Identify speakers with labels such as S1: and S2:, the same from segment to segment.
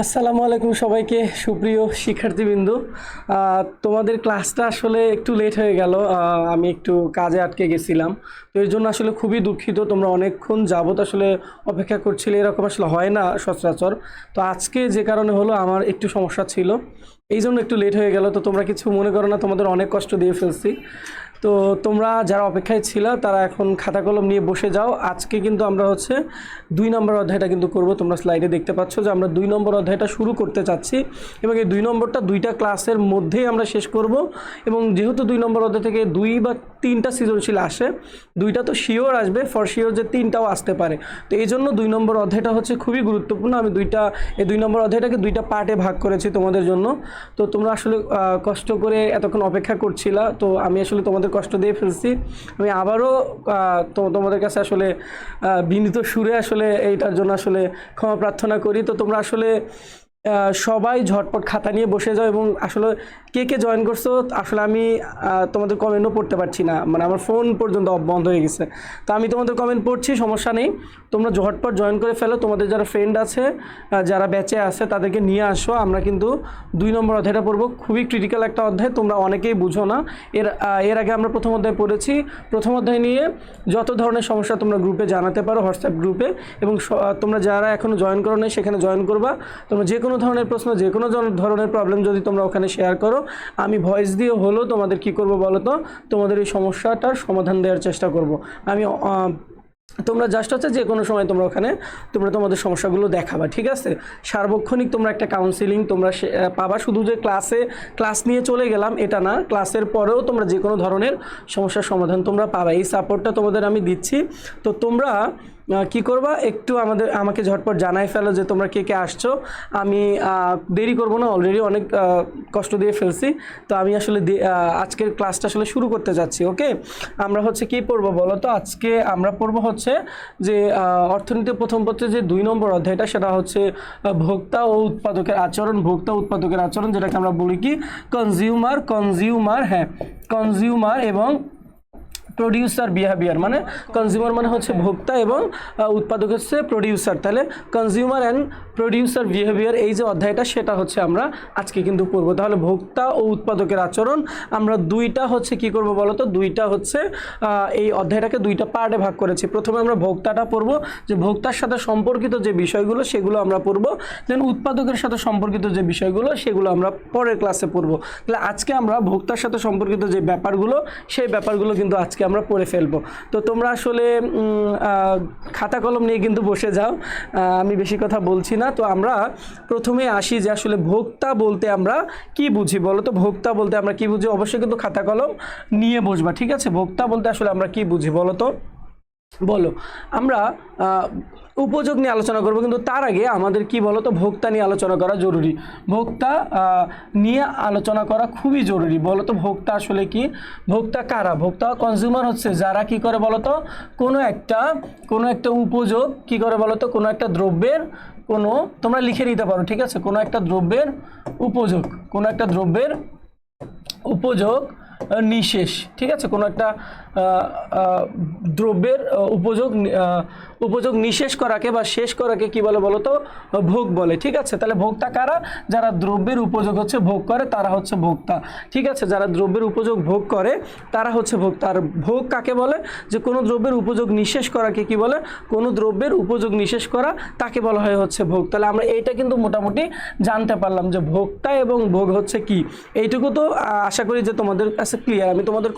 S1: আসসালামু আলাইকুম সবাইকে সুপ্রিয় শিক্ষার্থীবৃন্দ। তোমাদের ক্লাসটা আসলে একটু লেট হয়ে গেল। আমি একটু কাজে আটকে গেছিলাম, তো এর জন্য আসলে খুবই দুঃখিত। তোমরা অনেকক্ষণ যাবত আসলে অপেক্ষা করছিলে, এরকম আসলে হয় না সচরাচর। তো আজকে যে কারণে হলো আমার একটু সমস্যা ছিল, এই জন্য একটু লেট হয়ে গেল। তো তোমরা কিছু মনে করো না, তোমাদের অনেক কষ্ট দিয়ে ফেলছি। তো তোমরা যারা অপেক্ষায় ছিল তারা এখন খাতা কলম নিয়ে বসে যাও। আজকে কিন্তু আমরা 2 নম্বর অধ্যায়টা কিন্তু করব। তোমরা স্লাইডে দেখতে পাচ্ছ যে আমরা 2 নম্বর অধ্যায়টা শুরু করতে চাচ্ছি, এবং এই 2 নম্বরটা 2টা ক্লাসের মধ্যেই আমরা শেষ করব। এবং যেহেতু 2 নম্বর অধ্যায় থেকে 2 বা 3টা সৃজনশীল আসে, 2টা তো শিওর আসবে, ফর শিওর যে 3টাও আসতে পারে। তো এই জন্য 2 নম্বর অধ্যায়টা খুবই গুরুত্বপূর্ণ। আমি এই 2 নম্বর অধ্যায়টাকে 2টা পার্টে ভাগ করেছি তোমাদের জন্য। তো তোমরা আসলে কষ্ট করে এতক্ষণ অপেক্ষা করছিলা, তো আমি আসলে তোমাদের কষ্ট দিয়ে ফেলছি। আমি আবারও তোমাদের কাছে আসলে বিনীত সুরে আসলে এইটার জন্য আসলে ক্ষমা প্রার্থনা করি। তো তোমরা আসলে সবাই ঝটপট খাতা নিয়ে বসে যাও, এবং আসলে কে কে জয়েন করছো আসলে আমি তোমাদের কমেন্টও পড়তে পারছি না, মানে আমার ফোন পর্যন্ত বন্ধ হয়ে গেছে। তো আমি তোমাদের কমেন্ট পড়ছি, সমস্যা নেই। তোমরা ঝটপট জয়েন করে ফেলো, তোমাদের যারা ফ্রেন্ড আছে, যারা ব্যাচে আছে তাদেরকে নিয়ে আসো। আমরা কিন্তু 2 নম্বর অধ্যায়টা পড়বো, খুবই ক্রিটিক্যাল একটা অধ্যায়, তোমরা অনেকেই বুঝো না। এর আগে আমরা প্রথম অধ্যায় পড়েছি। প্রথম অধ্যায় নিয়ে যত ধরনের সমস্যা তোমরা গ্রুপে জানাতে পারো, হোয়াটসঅ্যাপ গ্রুপে। এবং তোমরা যারা এখনও জয়েন করো নাই সেখানে জয়েন করবা। তোমরা যে কোনো ধরনের প্রশ্ন, যে কোনো ধরনের প্রবলেম যদি তোমরা ওখানে শেয়ার করো, আমি ভয়েস দিয়ে হলো তোমাদের কি করব বলো তো, তোমাদের এই সমস্যাটার সমাধান দেওয়ার চেষ্টা করব। আমি তোমরা জাস্ট যে কোনো সময় তোমরা ওখানে তোমাদের সমস্যাগুলো দেখাবা, ঠিক আছে? সার্বক্ষণিক তোমরা একটা কাউন্সিলিং তোমরা পাবা। শুধু যে ক্লাস নিয়ে চলে গেলাম এটা না, ক্লাসের পরেও তোমরা যে কোনো ধরনের সমস্যার সমাধান তোমরা পাবা। এই সাপোর্টটা তোমাদের আমি দিচ্ছি। তো তোমরা কি করবা, একটু আমাকে ঝটপট জানাই ফেলো যে তোমরা কে কে আসছো। আমি দেরি করব না, অলরেডি অনেক কষ্ট দিয়ে ফেলছি। তো আমি আসলে আজকের ক্লাসটা আসলে শুরু করতে যাচ্ছি। ওকে, আমরা কি পড়বো বলো তো? আজকে আমরা পড়বো যে অর্থনীতির প্রথম পত্রে যে 2 নম্বর অধ্যায়টা, সেটা ভোক্তা ও উৎপাদকের আচরণ। ভোক্তা উৎপাদকের আচরণ, যেটাকে আমরা বলি কি কনজিউমার এবং প্রডিউসার বিহেভিয়ার। মানে কনজিউমার মানে ভোক্তা, এবং উৎপাদক প্রডিউসার। তাহলে কনজিউমার অ্যান্ড প্রডিউসার বিহেভিয়ার, এই যে অধ্যায়টা সেটা আমরা আজকে কিন্তু পড়বো। তাহলে ভোক্তা ও উৎপাদকের আচরণ আমরা দুইটা কি করব বলো তো, দুইটা এই অধ্যায়টাকে 2টা পার্টে ভাগ করেছি। প্রথমে আমরা ভোক্তাটা পড়বো, যে ভোক্তার সাথে সম্পর্কিত যে বিষয়গুলো সেগুলো আমরা পড়বো। দেন উৎপাদকের সাথে সম্পর্কিত যে বিষয়গুলো সেগুলো আমরা পরের ক্লাসে পড়বো। তাহলে আজকে আমরা ভোক্তার সাথে সম্পর্কিত যে ব্যাপারগুলো, সেই ব্যাপারগুলো কিন্তু আজকে আমরা পড়ে ফেলবো। তো তোমরা আসলে খাতা কলম নিয়ে কিন্তু বসে যাও, আমি বেশি কথা বলছি না। তো আমরা প্রথমে আসি যে আসলে ভোক্তা বলতে আমরা কি বুঝি বলো তো। ভোক্তা বলতে আমরা কি বুঝি, অবশ্যই কিন্তু খাতা কলম নিয়ে বসবা, ঠিক আছে? ভোক্তা বলতে আসলে আমরা কি বুঝি বলো তো, বলো। আমরা উপযোগ নিয়ে আলোচনা করব, কিন্তু তার আগে আমাদের কি বলো তো, ভোক্তা নিয়ে আলোচনা করা জরুরি। ভোক্তা নিয়ে আলোচনা করা খুবই জরুরি। বলো তো ভোক্তা আসলে কি? ভোক্তা কারা? ভোক্তা কনজিউমার যারা কি করে বলো তো, কোনো একটা উপযোগ কি করে বলো তো, কোনো একটা দ্রব্যের তোমরা লিখে নিতে পারো, ঠিক আছে? কোনো একটা দ্রব্যের উপযোগ নিশেষ, ঠিক আছে? কোনো একটা দ্রব্যের উপযোগ নিশেষ করাকে বা শেষ করাকে কি বলে বলো তো, ভোগ বলে, ঠিক আছে? তাহলে ভোক্তা কারা? যারা দ্রব্যের উপযোগ ভোগ করে তারা ভোক্তা, ঠিক আছে? যারা দ্রব্যের উপযোগ ভোগ করে তারা ভোক্তা। আর ভোগ কাকে বলে? যে কোনো দ্রব্যের উপযোগ নিশেষ করাকে কি বলে? কোনো দ্রব্যের উপযোগ নিশেষ করা, তাকে বলা হয় ভোগ। তাহলে আমরা এইটা কিন্তু মোটামুটি জানতে পারলাম যে ভোক্তা এবং ভোগ কি। এইটুকু তো আশা করি যে তোমাদের কাছে ক্লিয়ার। আমি তোমাদের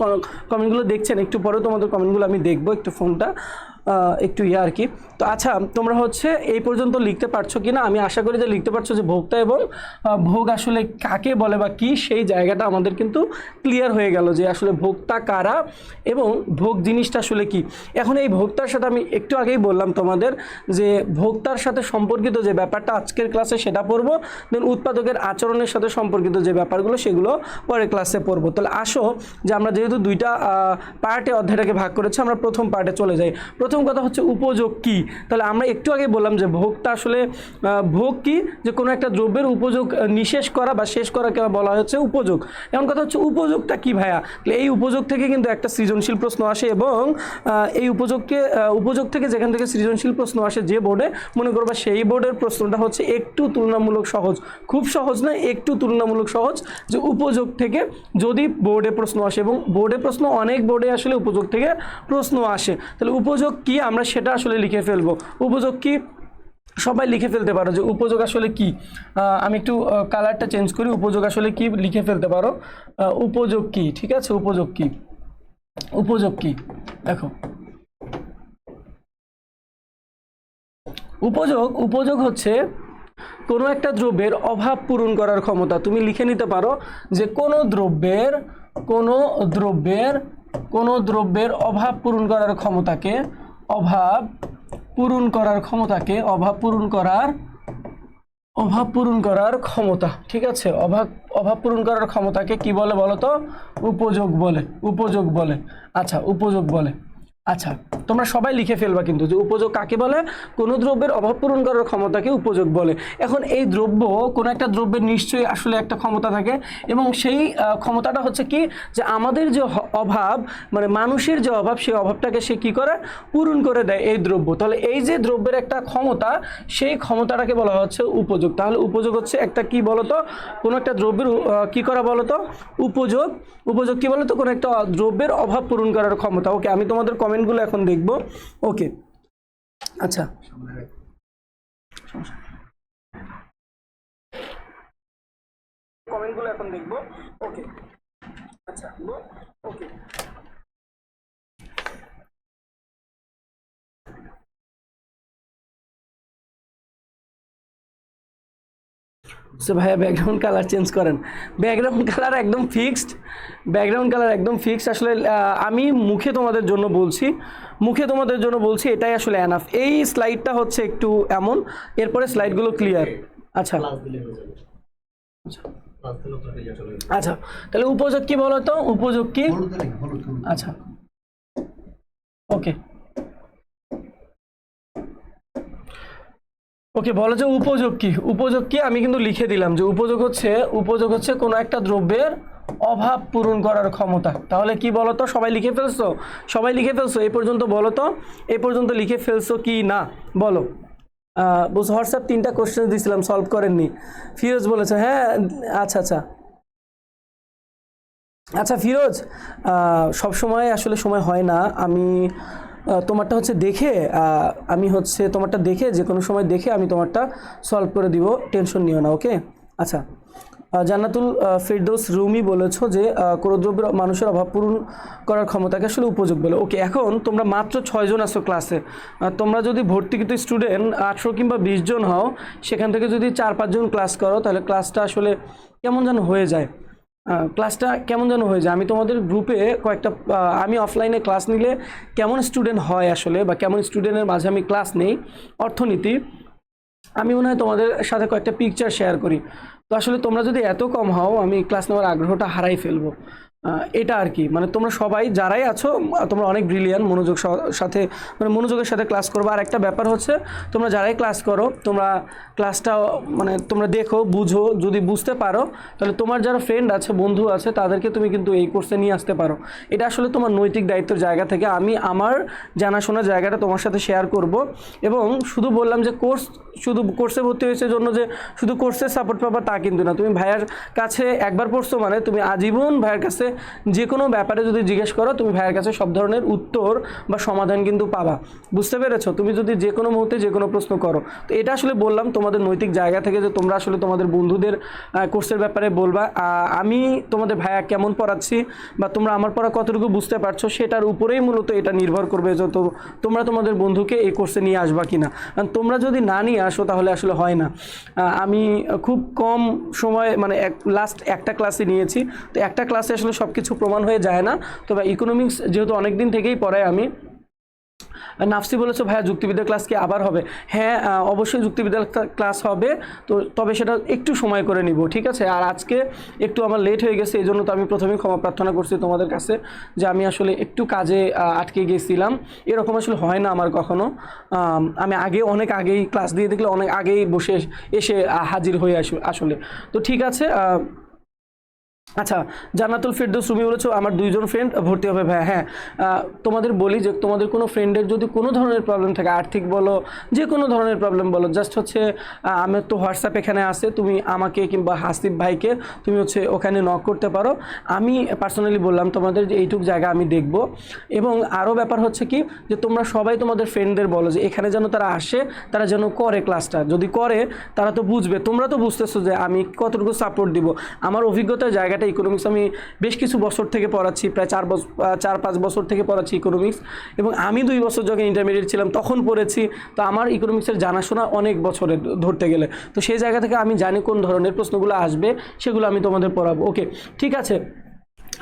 S1: কমেন্টগুলো দেখছেন, একটু পরে তোমাদের কমেন্টগুলো আমি দেখবো, একটু ফোনটা একটু আর কি। তো আচ্ছা, তোমরা এই পর্যন্ত লিখতে পারছো কিনা? আমি আশা করি যে লিখতে পারছো যে ভোক্তা এবং ভোগ আসলে কাকে বলে বা কি, সেই জায়গাটা আমাদের কিন্তু ক্লিয়ার হয়ে গেল যে আসলে ভোক্তা কারা এবং ভোগ জিনিসটা আসলে কি। এখন এই ভোক্তার সাথে আমি একটু আগেই বললাম তোমাদের যে ভোক্তার সাথে সম্পর্কিত যে ব্যাপারটা আজকের ক্লাসে সেটা পড়বো। দেন উৎপাদকের আচরণের সাথে সম্পর্কিত যে ব্যাপারগুলো সেগুলো পরের ক্লাসে পড়বো। তাহলে আসো যে আমরা যেহেতু 2টা পার্টে অধ্যায়টাকে ভাগ করেছি, আমরা প্রথম পার্টে চলে যাই। প্রথম প্রথম কথা হচ্ছে উপযোগ কি। তাহলে আমরা একটু আগে বললাম যে ভোগটা আসলে ভোগ কি, যে কোনো একটা দ্রব্যের উপযোগ নিঃশেষ করা বা শেষ করাকে বলা হচ্ছে উপযোগ। এমন কথা হচ্ছে উপযোগটা কি ভাইয়া, এই উপযোগ থেকে কিন্তু একটা সৃজনশীল প্রশ্ন আসে, এবং এই উপযোগ থেকে যেখান থেকে সৃজনশীল প্রশ্ন আসে যে বোর্ডে, মনে করবা সেই বোর্ডের প্রশ্নটা হচ্ছে একটু তুলনামূলক সহজ, খুব সহজ না, একটু তুলনামূলক সহজ, যে উপযোগ থেকে যদি বোর্ডে প্রশ্ন আসে, এবং বোর্ডে প্রশ্ন অনেক বোর্ডে আসলে উপযোগ থেকে প্রশ্ন আসে। তাহলে উপযোগ কি আমরা সেটা আসলে লিখে ফেলবো। উপযোগ কি সবাই লিখে ফেলতে পারো যে উপযোগ আসলে কি। আমি একটু কালারটা চেঞ্জ করি, উপযোগ আসলে কি লিখে ফেলতে পারো। উপযোগ কি, ঠিক আছে, উপযোগ কি, উপযোগ কি, দেখো উপযোগ হচ্ছে কোনো একটা দ্রব্যের অভাব পূরণ করার ক্ষমতা। তুমি লিখে নিতে পারো যে কোনো দ্রব্যের অভাব পূরণ করার ক্ষমতাকে, অভাব পূরণ করার ক্ষমতা, ঠিক আছে, অভাব পূরণ করার ক্ষমতাকে কি বলে বলো তো? উপযোগ বলে। আচ্ছা, উপযোগ বলে। আচ্ছা, তোমরা সবাই লিখে ফেলবা কিন্তু যে উপযোগ কাকে বলে, কোনো দ্রব্যের অভাব পূরণ করার ক্ষমতাকে উপযোগ বলে। এখন এই দ্রব্য, কোনো একটা দ্রব্যের নিশ্চয়ই আসলে একটা ক্ষমতা থাকে, এবং সেই ক্ষমতাটা হচ্ছে কি, যে আমাদের যে অভাব, মানে মানুষের যে অভাব, সেই অভাবটাকে সে কি করে, পূরণ করে দেয় এই দ্রব্য। তাহলে এই যে দ্রব্যের একটা ক্ষমতা, সেই ক্ষমতাটাকে বলা হচ্ছে উপযোগ। তাহলে উপযোগ হচ্ছে একটা কি বলতো, কোনো একটা দ্রব্যের কি করা বলতো, উপযোগ কি বলতো, কোনো একটা দ্রব্যের অভাব পূরণ করার ক্ষমতা। ওকে, আমি তোমাদের কমেন্টগুলো এখন দেখবো। ওকে, আচ্ছা, কমেন্টগুলো এখন দেখবো। ওকে, আচ্ছা, ওকে, সো ভাইয়া ব্যাকগ্রাউন্ড কালার চেঞ্জ করেন। ব্যাকগ্রাউন্ড কালার একদম ফিক্সড। আসলে আমি মুখে তোমাদের জন্য বলছি, এটাই আসলে এনাফ। এই স্লাইডটা হচ্ছে একটু এমন, এরপরে স্লাইডগুলো ক্লিয়ার। আচ্ছা, আচ্ছা, তাহলে উপযোগ কি বলো তো, উপযোগ কি? আচ্ছা, ওকে, বলো যে উপযোগ কি। আমি কিন্তু লিখে দিলাম যে উপযোগ হচ্ছে কোনো একটা দ্রব্যের অভাব পূরণ করার ক্ষমতা। তাহলে কি বলো তো, সবাই লিখে ফেলছো এই পর্যন্ত? বলো তো এই পর্যন্ত লিখে ফেলছো কি না, বলো। বলছো হোয়াটসঅ্যাপ 3টা কোশ্চেন দিয়েছিলাম, সলভ করেননি, ফিরোজ বলেছে। হ্যাঁ, আচ্ছা ফিরোজ, সব সময় আসলে সময় হয় না। আমি তোমারটা হচ্ছে দেখে, তোমারটা দেখে, যে কোনো সময় দেখে আমি তোমারটা সলভ করে দিব, টেনশন নিও না। ওকে, আচ্ছা, জান্নাতুল ফেরদৌস রুমি বলেছো যে কোনো দ্রব্যের মানুষের অভাব পূরণ করার ক্ষমতাকে আসলে উপযোগ বলে। ওকে, এখন তোমরা মাত্র 6 জন আছো ক্লাসে। তোমরা যদি ভর্তিকৃত স্টুডেন্ট 18 কিংবা 20 জন হও, সেখান থেকে যদি 4-5 জন ক্লাস করো, তাহলে ক্লাসটা আসলে কেমন যেন হয়ে যায়। আমি তোমাদের গ্রুপে কয়েকটা, আমি অফলাইনে ক্লাস নিলে কেমন স্টুডেন্ট হয় আসলে, বা কেমন স্টুডেন্টের মাঝে আমি ক্লাস নেই অর্থনীতি, আমি মনে হয় তোমাদের সাথে কয়েকটা পিকচার শেয়ার করি। তো আসলে তোমরা যদি এত কম হও, আমি ক্লাস নেওয়ার আগ্রহটা হারাই ফেলবো। এটা আর কি, মানে তোমরা সবাই যারাই আছো, তোমরা অনেক ব্রিলিয়ান্ট, মনোযোগের সাথে ক্লাস করবো। আর একটা ব্যাপার হচ্ছে, তোমরা যারাই ক্লাস করো, তোমরা ক্লাসটা মানে তোমরা দেখো, বুঝো, যদি বুঝতে পারো, তাহলে তোমার যারা ফ্রেন্ড আছে, বন্ধু আছে, তাদেরকে তুমি কিন্তু এই কোর্সে নিয়ে আসতে পারো। এটা আসলে তোমার নৈতিক দায়িত্বের জায়গা থেকে আমি আমার জানাশোনার জায়গাটা তোমার সাথে শেয়ার করব। এবং শুধু বললাম যে শুধু কোর্সে ভর্তি হয়েছে জন্য যে শুধু কোর্সের সাপোর্ট পাবা তা কিন্তু না। তুমি ভাইয়ার কাছে একবার পড়ছো মানে তুমি আজীবন ভাইয়ের কাছে যে কোনো ব্যাপারে যদি জিজ্ঞেস করো, তুমি ভাইয়ের কাছে সব ধরনের উত্তর বা সমাধান কিন্তু পাবা। বুঝতে পেরেছো? তুমি যদি যে কোনো মুহূর্তে যে কোনো প্রশ্ন করো। তো এটা আসলে বললাম তোমাদের নৈতিক জায়গা থেকে, যে তোমরা আসলে তোমাদের বন্ধুদের কোর্সের ব্যাপারে বলবা আমি তোমাদের ভাইয়া কেমন পড়াচ্ছি, বা তোমরা আমার পড়া কতটুকু বুঝতে পারছো, সেটার উপরেই মূলত এটা নির্ভর করবে যে তোমরা তোমাদের বন্ধুকে এই কোর্সে নিয়ে আসবা কিনা। তোমরা যদি না নিয়ে আসো, তাহলে আসলে হয় না। আমি খুব কম সময়, মানে লাস্ট একটা ক্লাসে নিয়েছি, তো একটা ক্লাসে আসলে সব কিছু প্রমাণ হয়ে যায় না। তবে ইকোনমিক্স যেহেতু অনেক দিন থেকেই পড়াই আমি, নাফসি বলেছো ভাইয়া যুক্তিবিদ্যার ক্লাস কি আবার হবে? হ্যাঁ, অবশ্যই যুক্তিবিদ্যার ক্লাস হবে, তো তবে সেটা একটু সময় করে নিব, ঠিক আছে? আর আজকে একটু আমার লেট হয়ে গেছে, এই জন্য তো আমি প্রথমেই ক্ষমা প্রার্থনা করছি তোমাদের কাছে যে আমি আসলে একটু কাজে আটকে গেছিলাম। এরকম আসলে হয় না আমার কখনো। আমি অনেক আগেই ক্লাস দিয়ে দেখলে অনেক আগেই বসে এসে হাজির হয়ে আসলে। তো ঠিক আছে। আচ্ছা, জান্নাতুল ফেরদৌস রুমি বলেছো আমার 2জন ফ্রেন্ড ভর্তি হবে ভাই। হ্যাঁ, তোমাদের বলি যে তোমাদের কোনো ফ্রেন্ডের যদি কোনো ধরনের প্রবলেম থাকে, আর্থিক বলো, যে কোনো ধরনের প্রবলেম বলো, জাস্ট হচ্ছে আমার তো হোয়াটসঅ্যাপ এখানে আছে, তুমি আমাকে কিংবা হাসিব ভাইকে তুমি হচ্ছে ওখানে নক করতে পারো। আমি পার্সোনালি বললাম তোমাদের যে এইটুক জায়গা আমি দেখব। এবং আরও ব্যাপার হচ্ছে কি যে তোমরা সবাই তোমাদের ফ্রেন্ডদের বলো যে এখানে যেন তারা আসে, তারা যেন করে ক্লাসটা। যদি করে তারা তো বুঝবে, তোমরা তো বুঝতেছো যে আমি কতটুকু সাপোর্ট দিব। আমার অভিজ্ঞতার জায়গাটা ইকোনমিক্স, আমি বেশ কিছু বছর থেকে পড়াচ্ছি, প্রায় 4-5 বছর থেকে পড়াচ্ছি ইকোনমিক্স, এবং আমি 2 বছর যখন ইন্টারমিডিয়েট ছিলাম তখন পড়েছি। তো আমার ইকোনমিক্সের জানাশোনা অনেক বছরের ধরতে গেলে, তো সেই জায়গা থেকে আমি জানি কোন ধরনের প্রশ্নগুলো আসবে, সেগুলো আমি তোমাদের পড়াবো। ওকে, ঠিক আছে।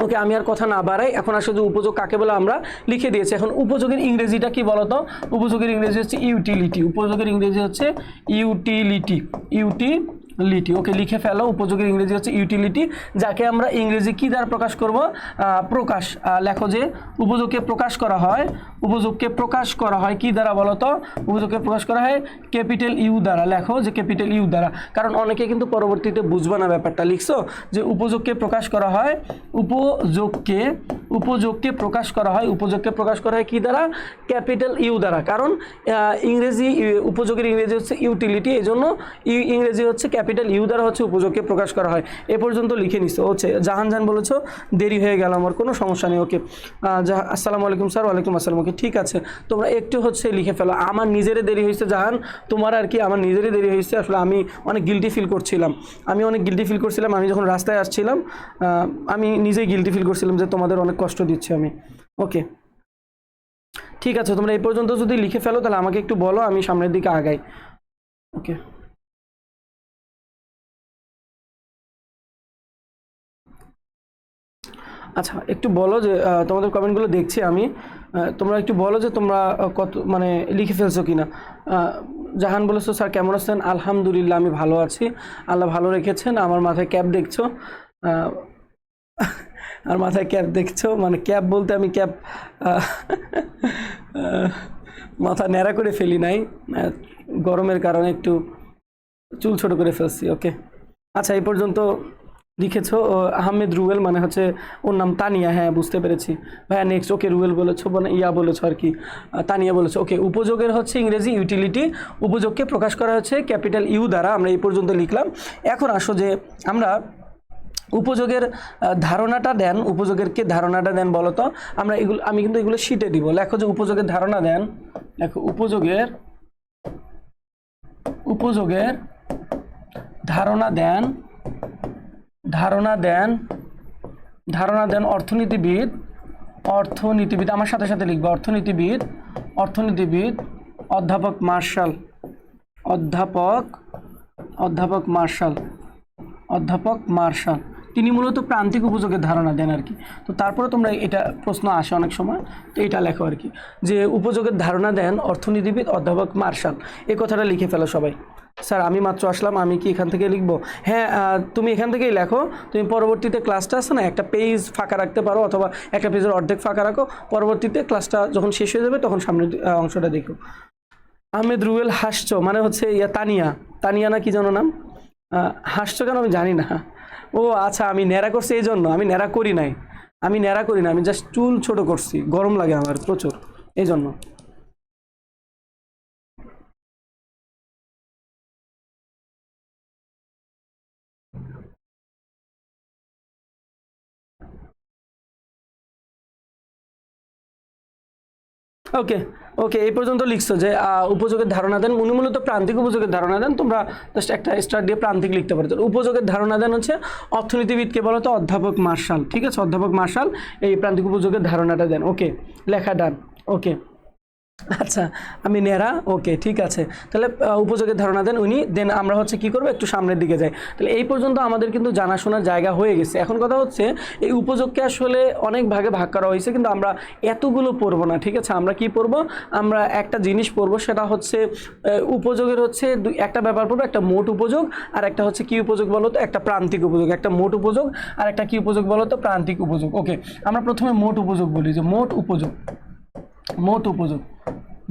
S1: ওকে, আমি আর কথা না বাড়াই, এখন আসলে যে উপযোগ কাকে বলে আমরা লিখে দিয়েছি। এখন উপযোগের ইংরেজিটা কি বলতো? উপযোগের ইংরেজি হচ্ছে ইউটিলিটি। উপযোগের ইংরেজি হচ্ছে ইউটিলিটি। ওকে, লিখে ফেলো। উপযোগের ইংরেজি হচ্ছে ইউটিলিটি, যাকে আমরা ইংরেজি কি দ্বারা প্রকাশ করব? প্রকাশ। লেখো যে উপযোগকে প্রকাশ করা হয়, উপযোগকে প্রকাশ করা হয় কি দ্বারা বলো তো? উপযোগকে প্রকাশ করা হয় ক্যাপিটাল ইউ দ্বারা। লেখো যে ক্যাপিটাল ইউ দ্বারা, কারণ অনেকে কিন্তু পরবর্তীতে বুঝবে না ব্যাপারটা। লিখছো যে উপযোগকে প্রকাশ করা হয়, উপযোগকে প্রকাশ করা হয়, উপযোগকে প্রকাশ করা হয় কি দ্বারা? ক্যাপিটাল ইউ দ্বারা। কারণ ইংরেজি উপযোগের ইংরেজি হচ্ছে ইউটিলিটি, এই জন্য ইংরেজি হচ্ছে ক্যাপিটাল ইউ দ্বারা হচ্ছে উপযোগকে প্রকাশ করা হয়। এ পর্যন্ত লিখে নিছো। হচ্ছে জাহান বলেছো দেরি হয়ে গেল, আমার কোনো সমস্যা নেই। ওকে, আসসালামু আলাইকুম স্যার। ওয়ালাইকুম আসসালাম। ওকে, ঠিক আছে, তোমরা একটু হচ্ছে লিখে ফেলো। আমার নিজেরই দেরি হয়েছে জাহান, তোমার আর কি, আমার নিজেরই দেরি হয়েছে। আসলে আমি অনেক গিল্টি ফিল করছিলাম, আমি যখন রাস্তায় আসছিলাম, আমি নিজেই গিল্টি ফিল করছিলাম যে তোমাদের অনেক কষ্ট দিচ্ছি আমি। ওকে, ঠিক আছে, তোমরা এই পর্যন্ত যদি লিখে ফেলো তাহলে আমাকে একটু বলো, আমি সামনের দিকে আগাই। ওকে, আচ্ছা, একটু বলো যে তোমাদের কমেন্টগুলো দেখছি আমি। তোমরা একটু বলো যে তোমরা কত মানে লিখে ফেলছো কিনা। জাহান বলেছো স্যার কেমন আছেন? আলহামদুলিল্লাহ, আমি ভালো আছি, আল্লাহ ভালো রেখেছেন। আমার মাথায় ক্যাপ দেখছো, আর মাথায় ক্যাপ দেখছো, মানে ক্যাপ বলতে আমি ক্যাপ মাথা ন্যাড়া করে ফেলি নাই, গরমের কারণে একটু চুল ছোট করে ফেলছি। ওকে, আচ্ছা, এই পর্যন্ত লিখেছো। আহমেদ রুয়েল মানে হচ্ছে ওর নাম তানিয়া। হ্যাঁ, বুঝতে পেরেছি ভাইয়া। নেক্সট, ওকে, রুয়েল বলেছো, মানে বলেছো আর কি, তানিয়া বলেছো। ওকে, উপযোগের হচ্ছে ইংরেজি ইউটিলিটি, উপযোগকে প্রকাশ করা হচ্ছে ক্যাপিটাল ইউ দ্বারা। আমরা এই পর্যন্ত লিখলাম। এখন আসো যে আমরা উপযোগের ধারণাটা দেন, উপযোগের ধারণাটা দেন বলো তো। আমি কিন্তু এগুলো শিটে দিব। লেখো যে উপযোগের ধারণা দেন। লেখো উপযোগের ধারণা দেন অর্থনীতিবিদ। আমার সাথে সাথে লিখবে অর্থনীতিবিদ অধ্যাপক মার্শাল। তিনি মূলত প্রান্তিক উপযোগের ধারণা দেন আর কি। তো তারপরে তোমরা এটা প্রশ্ন আসে অনেক সময়, তো এটা লেখো আর কি, যে উপযোগের ধারণা দেন অর্থনীতিবিদ অধ্যাপক মার্শাল। এই কথাটা লিখে ফেলো সবাই। স্যার আমি মাত্র আসলাম, আমি কি এখান থেকে লিখবো? হ্যাঁ, তুমি এখান থেকেই লেখো। তুমি পরবর্তীতে ক্লাসটা আছে না, একটা পেজ ফাঁকা রাখতে পারো, অথবা একটা পেজের অর্ধেক ফাঁকা রাখো। পরবর্তীতে ক্লাসটা যখন শেষ হয়ে যাবে তখন সামনের অংশটা দেখো। আহমেদ রুয়েল হাসছো মানে হচ্ছে তানিয়া না কি যেন নাম। হাসছো কেন আমি জানি না। ও আচ্ছা, আমি ন্যাড়া করছি এই জন্য। আমি ন্যাড়া করি নাই, আমি জাস্ট চুল ছোট করছি, গরম লাগে আমার প্রচুর, এই জন্য। ওকে, এই পর্যন্ত লিখছো যে উপযোগের ধারণা দেন, উনি মূলত প্রান্তিক উপযোগের ধারণা দেন। তোমরা জাস্ট একটা স্টার দিয়ে প্রান্তিক লিখতে পারো। উপযোগের ধারণা দেন হচ্ছে অর্থনীতিবিদকে বলো তো অধ্যাপক মার্শাল। ঠিক আছে, অধ্যাপক মার্শাল এই প্রান্তিক উপযোগের ধারণাটা দেন। ওকে, লেখা ডান। ওকে, আচ্ছা, আমি নেড়া, ওকে ঠিক আছে। তাহলে উপযোগের ধারণা দেন উনি, দেন আমরা হচ্ছে কি করব, একটু সামনের দিকে যাই। তাহলে এই পর্যন্ত আমাদের কিন্তু জানাশোনার জায়গা হয়ে গেছে। এখন কথা হচ্ছে এই উপযোগকে আসলে অনেক ভাগে ভাগ করা হয়েছে, কিন্তু আমরা এতগুলো পড়বো না, ঠিক আছে। আমরা কি পড়বো, আমরা একটা জিনিস পড়বো, সেটা হচ্ছে উপযোগের হচ্ছে একটা ব্যাপার পড়বো, একটা মোট উপযোগ, আর একটা হচ্ছে কি উপযোগ বলো তো, একটা প্রান্তিক উপযোগ। একটা মোট উপযোগ আর একটা কি উপযোগ বলো তো, প্রান্তিক উপযোগ। ওকে, আমরা প্রথমে মোট উপযোগ বলি, যে মোট উপযোগ, মোট উপযোগ,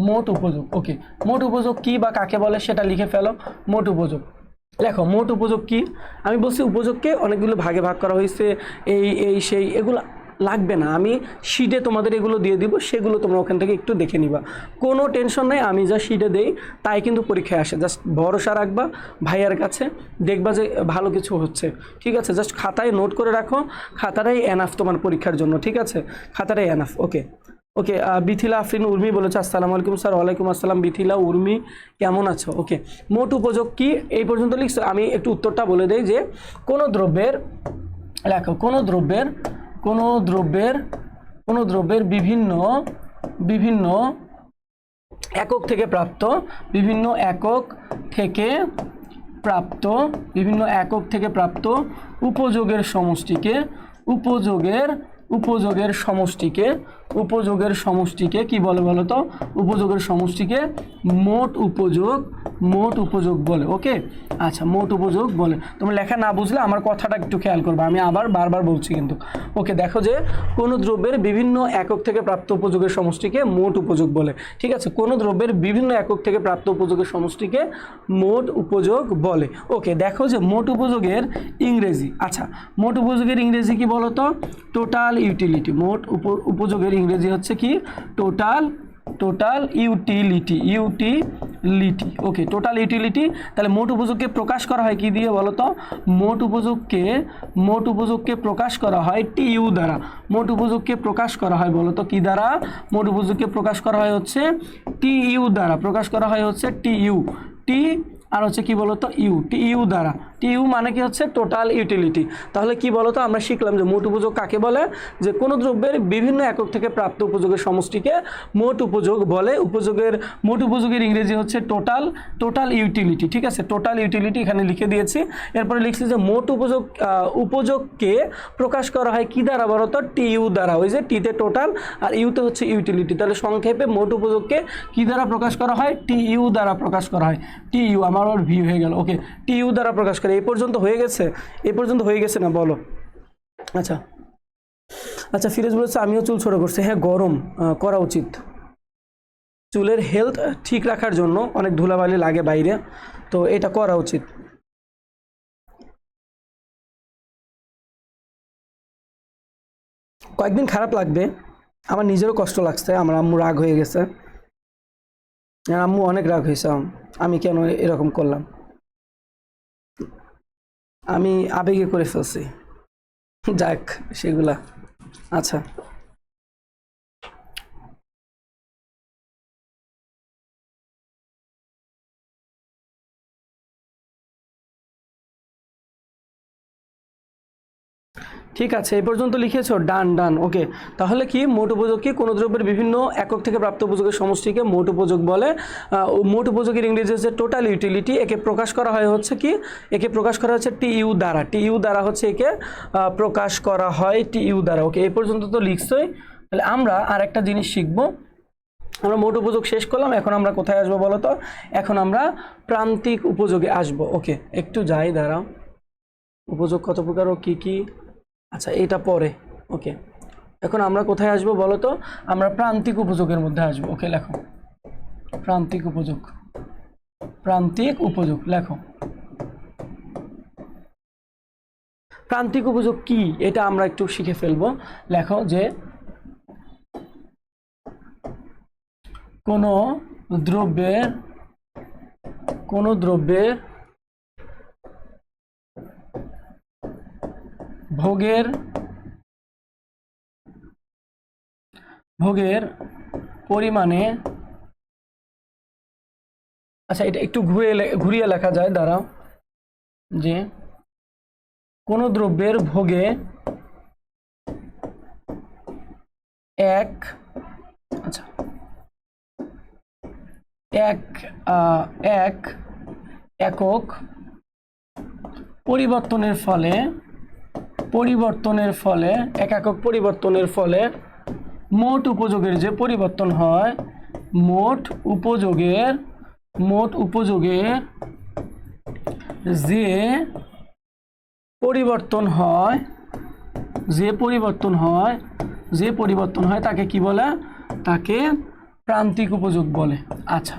S1: মোট উপযোগ। ওকে, মোট উপযোগ কি বা কাকে বলে সেটা লিখে ফেলো। মোট উপযোগ লেখো। মোট উপযোগ কি, আমি বলছি উপযোগকে অনেকগুলো ভাগে ভাগ করা হয়েছে, এই এই সেই, এগুলো লাগবে না, আমি শিটে তোমাদের এগুলো দিয়ে দিব, সেগুলো তোমরা ওখান থেকে একটু দেখে নিবা, কোনো টেনশন নেই। আমি যা শিটে দেই তাই কিন্তু পরীক্ষায় আসে, জাস্ট ভরসা রাখবা ভাইয়ার কাছে, দেখবা যে ভালো কিছু হচ্ছে, ঠিক আছে। জাস্ট খাতায় নোট করে রাখো, খাতাটাই এনাফ তোমার পরীক্ষার জন্য, ঠিক আছে, খাতাটাই এনাফ। ওকে ওকে, বিথিলা আফরিন উর্মি বলেছে আসসালামু আলাইকুম স্যার। ওয়ালাইকুম আসসালাম বিথিলা উর্মি, কেমন আছো? ওকে, মোট উপযোগ কি এই পর্যন্ত লিখছো, আমি একটু উত্তরটা বলে দেই যে কোনো দ্রব্যের, লেখো, কোনো দ্রব্যের, কোনো দ্রব্যের, কোনো দ্রব্যের বিভিন্ন বিভিন্ন একক থেকে প্রাপ্ত, বিভিন্ন একক থেকে প্রাপ্ত, বিভিন্ন একক থেকে প্রাপ্ত উপযোগের সমষ্টিকে, উপযোগের, উপযোগের সমষ্টিকে, উপযোগের সমষ্টিকে কি বলে বলো তো, উপযোগের সমষ্টিকে মোট উপযোগ, মোট উপযোগ বলে। ওকে, আচ্ছা, মোট উপযোগ বলে। তোমরা লেখা না বুঝলে আমার কথাটা একটু খেয়াল করবে, আমি আবার বারবার বলছি কিন্তু। ওকে, দেখো যে কোনো দ্রব্যের বিভিন্ন একক থেকে প্রাপ্ত উপযোগের সমষ্টিকে মোট উপযোগ বলে, ঠিক আছে। কোনো দ্রব্যের বিভিন্ন একক থেকে প্রাপ্ত উপযোগের সমষ্টিকে মোট উপযোগ বলে। ওকে, দেখো যে মোট উপযোগের ইংরেজি, আচ্ছা, মোট উপযোগের ইংরেজি কি বলো তো, টোটাল ইউটিলিটি। মোট উপযোগের ইংরেজি হচ্ছে কি, টোটাল, টোটাল ইউটিলিটি, ইউটিলিটি। ওকে, টোটাল ইউটিলিটি। তাহলে মোট উপযোগকে প্রকাশ করা হয় কি দিয়ে বলো তো, মোট উপযোগকে, মোট উপযোগকে প্রকাশ করা হয় টিইউ দ্বারা। মোট উপযোগকে প্রকাশ করা হয় বলো তো কি দ্বারা, মোট উপযোগকে প্রকাশ করা হয় হচ্ছে টিইউ দ্বারা, প্রকাশ করা হয় হচ্ছে টিইউ, টি আর হচ্ছে কি বলতো ইউ, টিইউ দ্বারা। টিইউ মানে কি হচ্ছে টোটাল ইউটিলিটি। তাহলে কি বলতো, আমরা শিখলাম যে মোট উপযোগ কাকে বলে, যে কোনো দ্রব্যের বিভিন্ন একক থেকে প্রাপ্ত উপযোগের সমষ্টিকে মোট উপযোগ বলে। উপযোগের, মোট উপযোগের ইংরেজি হচ্ছে টোটাল, টোটাল ইউটিলিটি, ঠিক আছে। টোটাল ইউটিলিটি এখানে লিখে দিয়েছি। এরপরে লিখছি যে মোট উপযোগ, উপযোগকে প্রকাশ করা হয় কি দ্বারা বলতো, টিইউ দ্বারা। ওই যে টিতে টোটাল আর ইউতে হচ্ছে ইউটিলিটি, তাহলে সংক্ষেপে মোট উপযোগকে কি দ্বারা প্রকাশ করা হয়, টিইউ দ্বারা প্রকাশ করা হয়। টিইউ, আমার ভি হয়ে গেল। ওকে, টিইউ দ্বারা প্রকাশ করে। এই পর্যন্ত হয়ে গেছে, এই পর্যন্ত হয়ে গেছে না বলো? আচ্ছা আচ্ছা, ফিরোজ বলেছে আমিও চুল ছোট করছি। হ্যাঁ, গরম করা উচিত, চুলের হেলথ ঠিক রাখার জন্য, অনেক ধুলাবালি লাগে বাইরে, তো এটা করা উচিত। কয়েকদিন খারাপ লাগবে, আমার নিজেরও কষ্ট লাগছে, আমার আম্মু রাগ হয়ে গেছে, আম্মু অনেক রাগ হয়েছে, আমি কেন এরকম করলাম, আমি আবেগে করে ফেলছি, যাক সেগুলা। আচ্ছা, ঠিক আছে, এই পর্যন্ত লিখেছো, ডান ডান। ওকে, তাহলে কি মোট উপযোগ কি, কোনো দ্রব্যের বিভিন্ন একক থেকে প্রাপ্ত উপযোগের সমষ্টিকে মোট উপযোগ বলে। মোট উপযোগের ইংরেজি হচ্ছে টোটাল ইউটিলিটি। একে প্রকাশ করা হয় হচ্ছে কি, একে প্রকাশ করা হচ্ছে টিইউ দ্বারা, টিইউ দ্বারা হচ্ছে একে প্রকাশ করা হয় টিইউ দ্বারা। ওকে, এই পর্যন্ত তো লিখছই। তাহলে আমরা আর একটা জিনিস শিখবো, আমরা মোট উপযোগ শেষ করলাম, এখন আমরা কোথায় আসবো বলো তো, এখন আমরা প্রান্তিক উপযোগে আসবো। ওকে, একটু যাই, দাঁড়াও, উপযোগ কত প্রকার ও কী কী, আচ্ছা এটা পরে। ওকে, এখন আমরা কোথায় আসবো বলো তো, আমরা প্রান্তিক উপযোগের মধ্যে আসবো। ওকে, লেখো প্রান্তিক উপযোগ, প্রান্তিক উপযোগ লেখো। প্রান্তিক উপযোগ কি এটা আমরা একটু শিখে ফেলবো। লেখো যে কোনো দ্রব্যের, কোনো দ্রব্যের ভোগের, ভোগের পরিমাণে, আচ্ছা এটা একটু ঘুরিয়ে লেখা যায়, দাঁড়াও, যে কোনো দ্রব্যের ভোগে এক, আচ্ছা এক এক একক পরিবর্তনের ফলে এক একক পরিবর্তনের ফলে মোট উপযোগের যে পরিবর্তন হয়, মোট উপযোগের যে পরিবর্তন হয় তাকে কি বলে? তাকে প্রান্তিক উপযোগ বলে। আচ্ছা,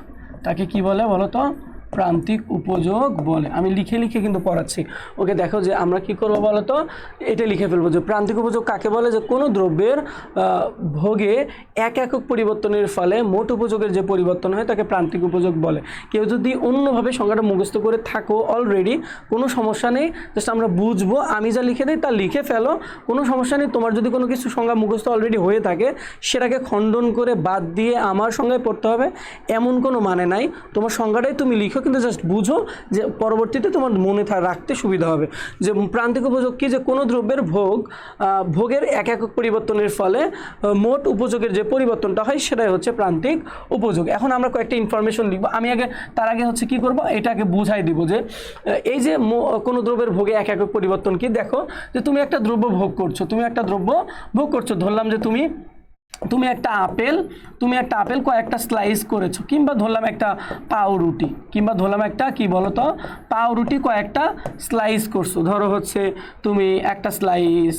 S1: তাকে কি বলে বলো তো? প্রান্তিক উপযোগ বলে। আমি লিখে লিখে কিন্তু পড়াচ্ছি। ওকে, দেখো যে আমরা কি করব বলো তো? এটা লিখে ফেলবো যে প্রান্তিক উপযোগ কাকে বলে? যে কোনো দ্রব্যের ভোগে এক একক পরিবর্তনের ফলে মোট উপযোগের যে পরিবর্তন হয় তাকে প্রান্তিক উপযোগ বলে। কেউ যদি অন্যভাবে সংজ্ঞাটা মুখস্থ করে থাকো অলরেডি, কোনো সমস্যা নেই, জাস্ট আমরা বুঝবো। আমি যা লিখে দিই তা লিখে ফেলো, কোনো সমস্যা নেই। তোমার যদি কোনো কিছু সংজ্ঞা মুখস্থ অলরেডি হয়ে থাকে, সেটাকে খণ্ডন করে বাদ দিয়ে আমার সংজ্ঞায় পড়তে হবে এমন কোনো মানে নাই। তোমার সংজ্ঞাটাই তুমি লিখো, কিন্তু জাস্ট বুঝো যে পরবর্তীতে তোমার মনে রাখতে সুবিধা হবে। যে প্রান্তিক উপযোগ কি? যে কোনো দ্রব্যের ভোগের এক একক পরিবর্তনের ফলে মোট উপযোগের যে পরিবর্তনটা হয় সেটাই হচ্ছে প্রান্তিক উপযোগ। এখন আমরা কয়েকটা ইনফরমেশন লিখবো। আমি তার আগে হচ্ছে কি করব, এটাকে বুঝাই দিব যে এই যে কোনো দ্রব্যের ভোগে এক একক পরিবর্তন কি। দেখো যে তুমি একটা দ্রব্য ভোগ করছো, ধরলাম যে তুমি একটা আপেল কয়েকটা স্লাইস করেছো, কিংবা ধরলাম একটা পাউরুটি কয়েকটা স্লাইস করছো। ধরো হচ্ছে তুমি একটা স্লাইস,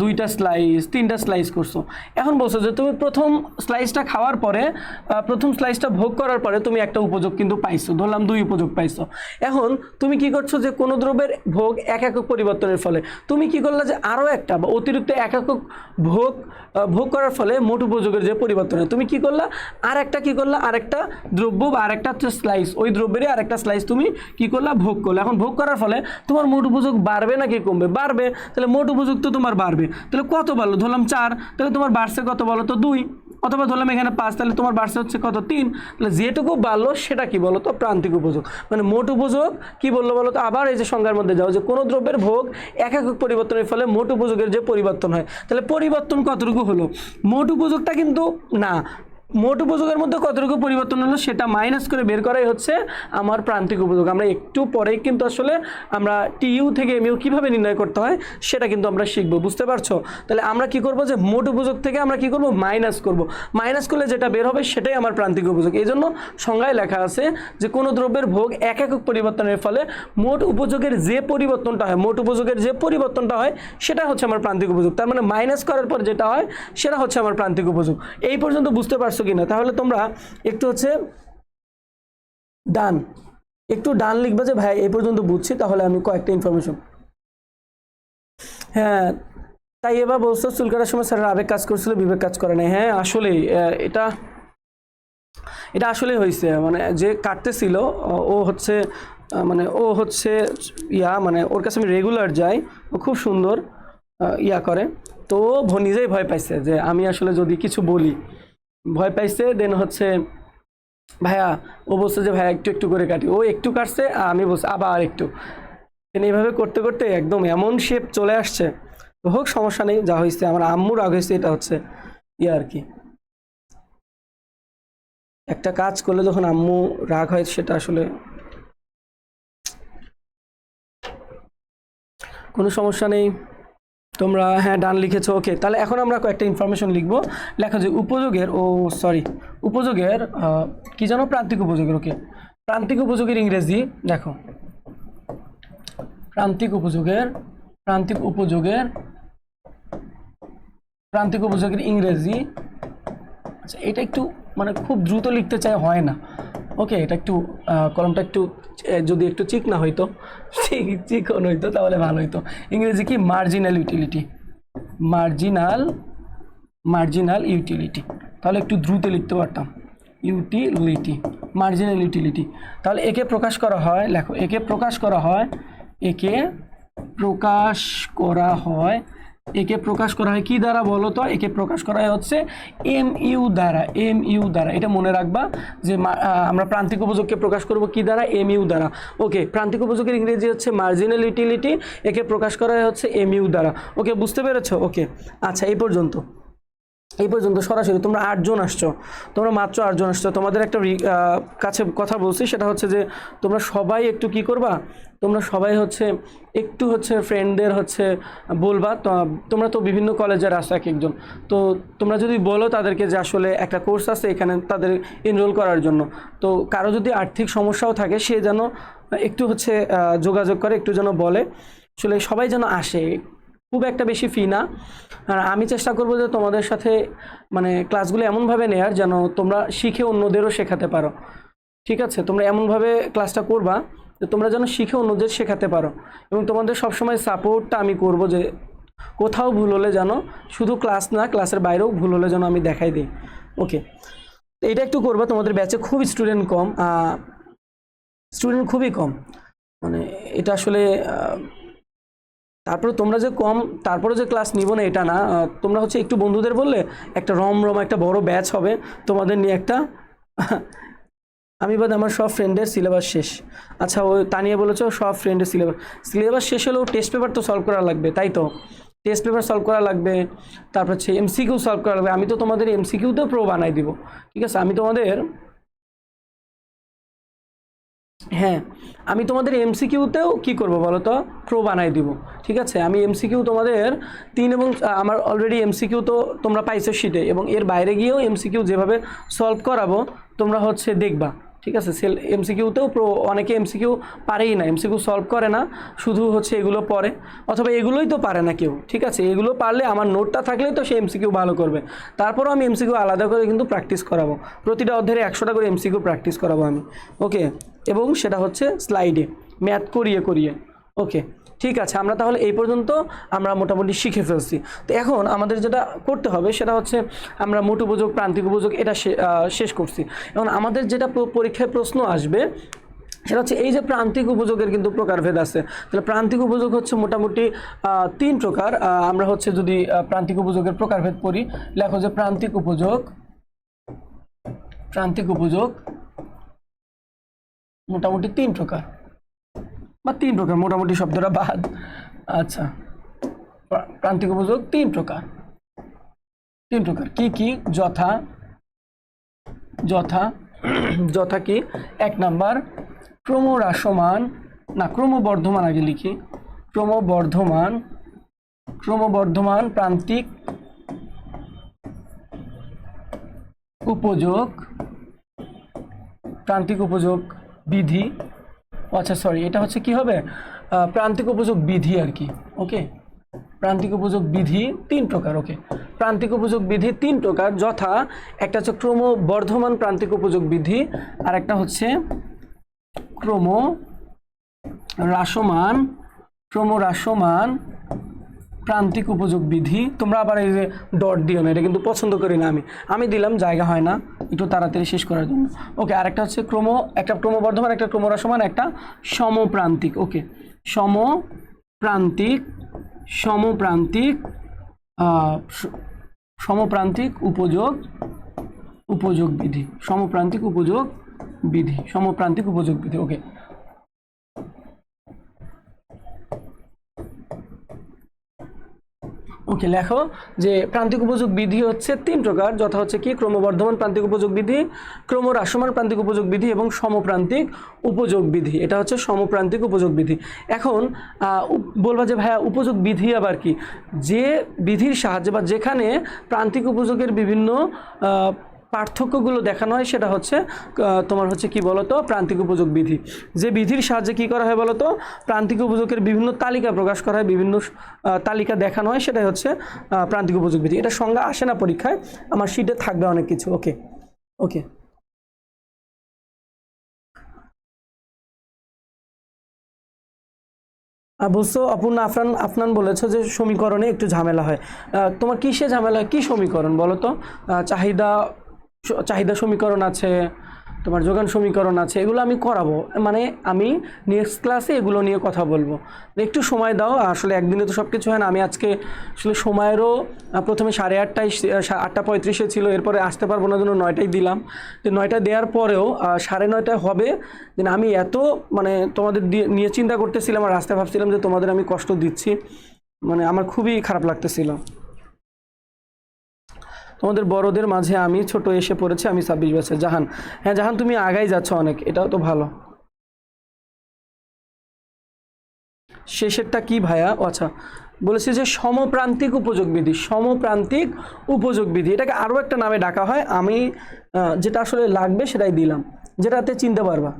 S1: দুইটা স্লাইস, তিনটা স্লাইস করছো। এখন বলছো যে তুমি প্রথম স্লাইসটা খাওয়ার পরে, প্রথম স্লাইসটা ভোগ করার পরে তুমি একটা উপযোগ কিন্তু পাইছো, ধরলাম 2 উপযোগ পাইছো। এখন তুমি কি করছো? যে কোনো দ্রব্যের ভোগ এক একক পরিবর্তনের ফলে তুমি কি করলা? যে আরও একটা বা অতিরিক্ত এক একক ভোগ করার ফলে মোট উপযোগের যে পরিবর্তন হয়, তুমি কি করলা? আরেকটা দ্রব্য বা আরেকটা স্লাইস, ওই দ্রব্যেরই আরেকটা স্লাইস তুমি কি করলা? ভোগ করলে। এখন ভোগ করার ফলে তোমার মোট উপযোগ বাড়বে নাকি কমবে? বাড়বে। তাহলে মোট উপযোগ তো তোমার বাড়বে। তাহলে কত বাড়লো? ধরলাম 4, তাহলে তোমার বাড়ছে কত বলো তো? 2। অথবা ধরলাম এখানে 5, তাহলে তোমার বাড়ছে হচ্ছে কত? 3। তাহলে যেটুকু বাড়লো সেটা কি বলো তো? প্রান্তিক উপযোগ। মানে মোট উপযোগ কি বললো বলো তো? আবার এই যে সংজ্ঞার মধ্যে যাও, যে কোনো দ্রব্যের ভোগ এক একক পরিবর্তনের ফলে মোট উপযোগের যে পরিবর্তন হয়, তাহলে পরিবর্তন কতটুকু হলো? মোট উপযোগটা কিন্তু না, মোট উপযোগের মধ্যে কতটুকু পরিবর্তন হলো সেটা মাইনাস করে বের করাই হচ্ছে আমার প্রান্তিক উপযোগ। আমরা একটু পরেই কিন্তু আসলে আমরা টিইউ থেকে এমইউ কীভাবে নির্ণয় করতে হয় সেটা কিন্তু আমরা শিখবো, বুঝতে পারছো? তাহলে আমরা কি করব? যে মোট উপযোগ থেকে আমরা কি করব? মাইনাস করব। মাইনাস করলে যেটা বের হবে সেটাই আমার প্রান্তিক উপযোগ। এই জন্য সংজ্ঞায় লেখা আছে যে কোনো দ্রব্যের ভোগ এক একক পরিবর্তনের ফলে মোট উপযোগের যে পরিবর্তনটা হয়, সেটা হচ্ছে আমার প্রান্তিক উপযোগ। তার মানে মাইনাস করার পর যেটা হয় সেটা হচ্ছে আমার প্রান্তিক উপযোগ। এই পর্যন্ত বুঝতে পারছো কিনা? তাহলে তোমরা একটু হচ্ছে ডান লিখবে যে ভাই এই পর্যন্ত বুঝছি। তাহলে আমি কয়েকটা ইনফরমেশন, হ্যাঁ, তাই এবার বলছো চুল কাটার সময় স্যারের আবেগ কাজ করছিল, বিবেক কাজ করে নাই। হ্যাঁ, আসলেই এটা আসলেই হয়েছে। মানে যে কাটতেছিল ও হচ্ছে মানে ওর কাছে আমি রেগুলার যাই, ও খুব সুন্দর করে। তো নিজেই ভয় পাইছে যে আমি আসলে যদি কিছু বলি, ভয় পাইছে। দেন হচ্ছে ভাইয়া, ও বলছে যে ভাইয়া একটু একটু করে কাটি। ও একটু কাটছে, আমি বলছি আবার একটু। এইভাবে করতে করতে একদম এমন শেপ চলে আসছে। হোক, সমস্যা নেই, যা হয়েছে। আমার আম্মুর রাগ হয়েছে, এটা হচ্ছে আর কি। একটা কাজ করলে যখন আম্মু রাগ হয় সেটা আসলে কোনো সমস্যা নেই। তোমরা হ্যাঁ ডান লিখেছো, ওকে। তাহলে এখন আমরা কয়েকটা ইনফরমেশন লিখবো। লেখো যে উপযোগের কি জানো? প্রান্তিক উপযোগের। ওকে, প্রান্তিক উপযোগের ইংরেজি দেখো, প্রান্তিক উপযোগের ইংরেজি। আচ্ছা, এটা একটু মানে খুব দ্রুত লিখতে চাই, হয় না। ওকে, এটা একটু কলমটা একটু যদি একটু চিকনা হইতো, চিকন হইতো তাহলে ভালো হইতো। ইংরেজি কি? Marginal utility. তাহলে একটু দ্রুত লিখতে পারতাম। Marginal utility. তাহলে একে প্রকাশ করা হয়, লেখো, একে প্রকাশ করা হয় কি দ্বারা বলো তো? একে প্রকাশ করা হয় হচ্ছে এমইউ দ্বারা। এটা মনে রাখবা যে আমরা প্রান্তিক উপযোগকে প্রকাশ করব কি দ্বারা? এমইউ দ্বারা। ওকে, প্রান্তিক উপযোগের ইংরেজি হচ্ছে মার্জিনাল ইউটিলিটি, একে প্রকাশ করা হয় হচ্ছে এমইউ দ্বারা। ওকে, বুঝতে পেরেছো? ওকে, আচ্ছা, এই পর্যন্ত। এই পর্যন্ত সরাসরি তোমরা 8 জন আসছো, তোমরা মাত্র 8 জন আসছো। তোমাদের একটা কাছে কথা বলছি, সেটা হচ্ছে যে তোমরা সবাই একটু কি করবা, তোমরা সবাই হচ্ছে একটু হচ্ছে ফ্রেন্ডদের হচ্ছে বলবা। তো তোমরা তো বিভিন্ন কলেজের আসো এক একজন, তো তোমরা যদি বলো তাদেরকে যে আসলে একটা কোর্স আছে এখানে তাদের এনরোল করার জন্য, তো কারো যদি আর্থিক সমস্যাও থাকে সে যেন একটু হচ্ছে যোগাযোগ করে, একটু যেন বলে, আসলে সবাই যেন আসে। খুব একটা বেশি ফি না। আর আমি চেষ্টা করবো যে তোমাদের সাথে মানে ক্লাসগুলো এমনভাবে নেয়ার যেন তোমরা শিখে অন্যদেরও শেখাতে পারো। ঠিক আছে, তোমরা এমনভাবে ক্লাসটা করবা যে তোমরা যেন শিখে অন্যদের শেখাতে পারো, এবং তোমাদের সবসময় সাপোর্টটা আমি করব যে কোথাও ভুল হলে যেন শুধু ক্লাস না, ক্লাসের বাইরেও ভুল হলে যেন আমি দেখাই দিই। ওকে, এটা একটু করবা। তোমাদের ব্যাচে খুব স্টুডেন্ট কম, স্টুডেন্ট খুবই কম, মানে এটা আসলে তারপরে তোমরা যে কম তারপরে যে ক্লাস নিব না এটা না, তোমরা হচ্ছে একটু বন্ধুদের বললে একটা একটা বড় ব্যাচ হবে তোমাদের নিয়ে একটা। আমি বাদ আমার সব ফ্রেন্ডের সিলেবাস শেষ। আচ্ছা, ওই তানিয়া বলেছো সব ফ্রেন্ডের সিলেবাস শেষ হলেও টেস্ট পেপার তো সলভ করা লাগবে, তাই তো? টেস্ট পেপার সলভ করা লাগবে, তারপর হচ্ছে এমসিকিউ সলভ করা লাগবে। আমি তো তোমাদের এমসিকিউতেও প্রো বানাই দিব, ঠিক আছে? হ্যাঁ, আমি তোমাদের এমসিকিউতেও কি করব বলো তো, প্রো বানাই দিব, ঠিক আছে? আমি এমসিকিউ তোমাদের 3 এবং আমার অলরেডি এমসিকিউ তো তোমরা পাইছো শিটে, এবং এর বাইরে গিয়েও এমসিকিউ যেভাবে সলভ করাবো তোমরা হচ্ছে দেখবা, ঠিক আছে? এমসিকিউতেও প্রো, অনেকে এমসিকিউ পারেই না, এমসিকিউ সলভ করে না, শুধু হচ্ছে এগুলো পড়ে, অথবা এগুলোই তো পারে না কেউ, ঠিক আছে? এগুলো পারলে আমার নোটটা থাকলেই তো সে এমসিকিউ ভালো করবে। তারপরও আমি এমসিকিউ আলাদা করে কিন্তু প্র্যাকটিস করাবো, প্রতিটা অধ্যায়ে 100টা করে এমসিকিউ প্র্যাকটিস করাবো আমি। ওকে, এবং সেটা হচ্ছে স্লাইডে ম্যাথ করিয়ে করিয়ে। ওকে, ঠিক আছে, আমরা তাহলে এই পর্যন্ত আমরা মোটামুটি শিখে ফেলছি। তো এখন আমাদের যেটা করতে হবে সেটা হচ্ছে আমরা মোট উপযোগ, প্রান্তিক উপযোগ এটা শেষ করছি। এখন আমাদের যেটা পরীক্ষায় প্রশ্ন আসবে সেটা হচ্ছে এই যে প্রান্তিক উপযোগের কিন্তু প্রকারভেদ আছে। তাহলে প্রান্তিক উপযোগ হচ্ছে মোটামুটি 3 প্রকার। আমরা হচ্ছে যদি প্রান্তিক উপযোগের প্রকারভেদ পড়ি, লেখো যে প্রান্তিক উপযোগ মোটামুটি 3 প্রকার, বা 3 প্রকার, মোটামুটি শব্দটা বাদ। আচ্ছা, প্রান্তিক উপযোগ 3 প্রকার। কি কি? যথা কি? 1 নাম্বার ক্রমবর্ধমান, আগে লিখি, ক্রমবর্ধমান প্রান্তিক উপযোগ বিধি। আচ্ছা সরি, এটা হচ্ছে কি হবে, প্রান্তিক উপযোগ বিধি আর কি। ওকে, প্রান্তিক উপযোগ বিধি 3 প্রকার। ওকে, প্রান্তিক উপযোগ বিধি 3 প্রকার, যথা একটা হচ্ছে ক্রমবর্ধমান প্রান্তিক উপযোগ বিধি, আর একটা হচ্ছে ক্রমহ্রাসমান প্রান্তিক উপযোগ বিধি। তোমরা আবার এই যে ডট দিও না, এটা কিন্তু পছন্দ করি না আমি দিলাম, জায়গা হয় না একটু তাড়াতাড়ি শেষ করার জন্য। ওকে, আরেকটা হচ্ছে একটা ক্রমবর্ধমান, একটা ক্রমহ্রাসমান, একটা সমপ্রান্তিক। ওকে, সমপ্রান্তিক উপযোগ বিধি। ওকে, লেখো যে প্রান্তিক উপযোগ বিধি হচ্ছে 3 প্রকার, যথা হচ্ছে কি, ক্রমবর্ধমান প্রান্তিক উপযোগ বিধি, ক্রমহ্রাসমান প্রান্তিক উপযোগ বিধি এবং সমপ্রান্তিক উপযোগ বিধি। এটা হচ্ছে সমপ্রান্তিক উপযোগ বিধি। এখন বলবা যে ভাইয়া উপযোগ বিধি আবার কি? যে বিধির সাহায্যে বা যেখানে প্রান্তিক উপযোগের বিভিন্ন পার্থক্যগুলো দেখানো হয় সেটা হচ্ছে তোমার হচ্ছে কি বলতো, প্রান্তিক উপযোগ বিধি। যে বিধির সাহায্যে কি করা হয় বলতো, প্রান্তিক উপযোগের বিভিন্ন তালিকা প্রকাশ করা হয়, বিভিন্ন তালিকা দেখানো হয়, সেটাই হচ্ছে প্রান্তিক উপযোগ বিধি। এটা সংজ্ঞা আসে না পরীক্ষায়, আমার শিটে থাকবে অনেক কিছু। ওকে, বুঝছো? অপূর্ণা আফনান বলেছো যে সমীকরণে একটু ঝামেলা হয়। তোমার কিসে ঝামেলা হয়, কি সমীকরণ বলো তো? চাহিদা সমীকরণ আছে, তোমার যোগান সমীকরণ আছে, এগুলো আমি করাবো, মানে আমি নেক্সট ক্লাসে এগুলো নিয়ে কথা বলবো। একটু সময় দাও, আসলে একদিনে তো সব কিছু হয় না। আমি আজকে আসলে সময়েরও প্রথমে 8:30টায় 8:35 ছিল, এরপরে আসতে পারবো না জন্য 9টায় দিলাম। তো 9টা দেওয়ার পরেও 9:30 হবে, যে আমি এত মানে তোমাদের নিয়ে চিন্তা করতেছিলাম, আর রাস্তায় ভাবছিলাম যে তোমাদের আমি কষ্ট দিচ্ছি, মানে আমার খুবই খারাপ লাগতেছিল। তোমাদের বড়দের মাঝে আমি ছোট এসে পড়েছি, আমি 26 বছর। জাহান, হ্যাঁ জাহান তুমি আগাই যাচ্ছ অনেক, এটাও তো ভালো। শেষেরটা কি ভাইয়া? আচ্ছা, বলেছি যে সমপ্রান্তিক উপযোগ বিধি, সমপ্রান্তিক উপযোগ বিধি, এটাকে আরও একটা নামে ডাকা হয়। আমি যেটা আসলে লাগবে সেটাই দিলাম, যেটাতে চিনতে পারবা।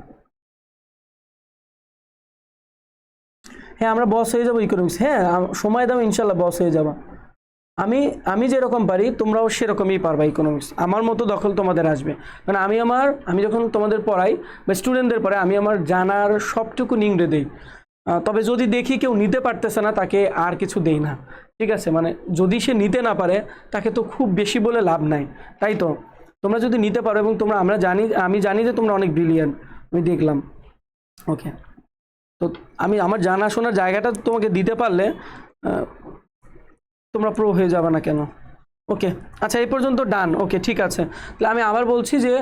S1: হ্যাঁ আমরা বস হয়ে যাবো ইকোনমিক্স, হ্যাঁ সময় দাও, ইনশাল্লাহ বস হয়ে যাবা। আমি আমি যেরকম পারি তোমরাও সেরকমই পারবা ইকোনমিক্স, আমার মতো দখল তোমাদের আসবে। কারণ আমি যখন তোমাদের পড়াই বা স্টুডেন্টদের পড়াই, আমি আমার জানার সবটুকু নিংড়ে দেই। তবে যদি দেখি কেউ নিতে পারতেছে না, তাকে আর কিছু দেই না, ঠিক আছে? মানে যদি সে নিতে না পারে, তাকে তো খুব বেশি বলে লাভ নাই, তাই তো? তোমরা যদি নিতে পারো, এবং আমি জানি যে তোমরা অনেক ব্রিলিয়ান্ট, আমি দেখলাম। ওকে, তো আমি আমার জানাশোনার জায়গাটা তোমাকে দিতে পারলে তোমরা প্রো হয়ে যাবে না কেন? ওকে, আচ্ছা এই পর্যন্ত ডান। ওকে ঠিক আছে, তাহলে আমি আবার বলছি যে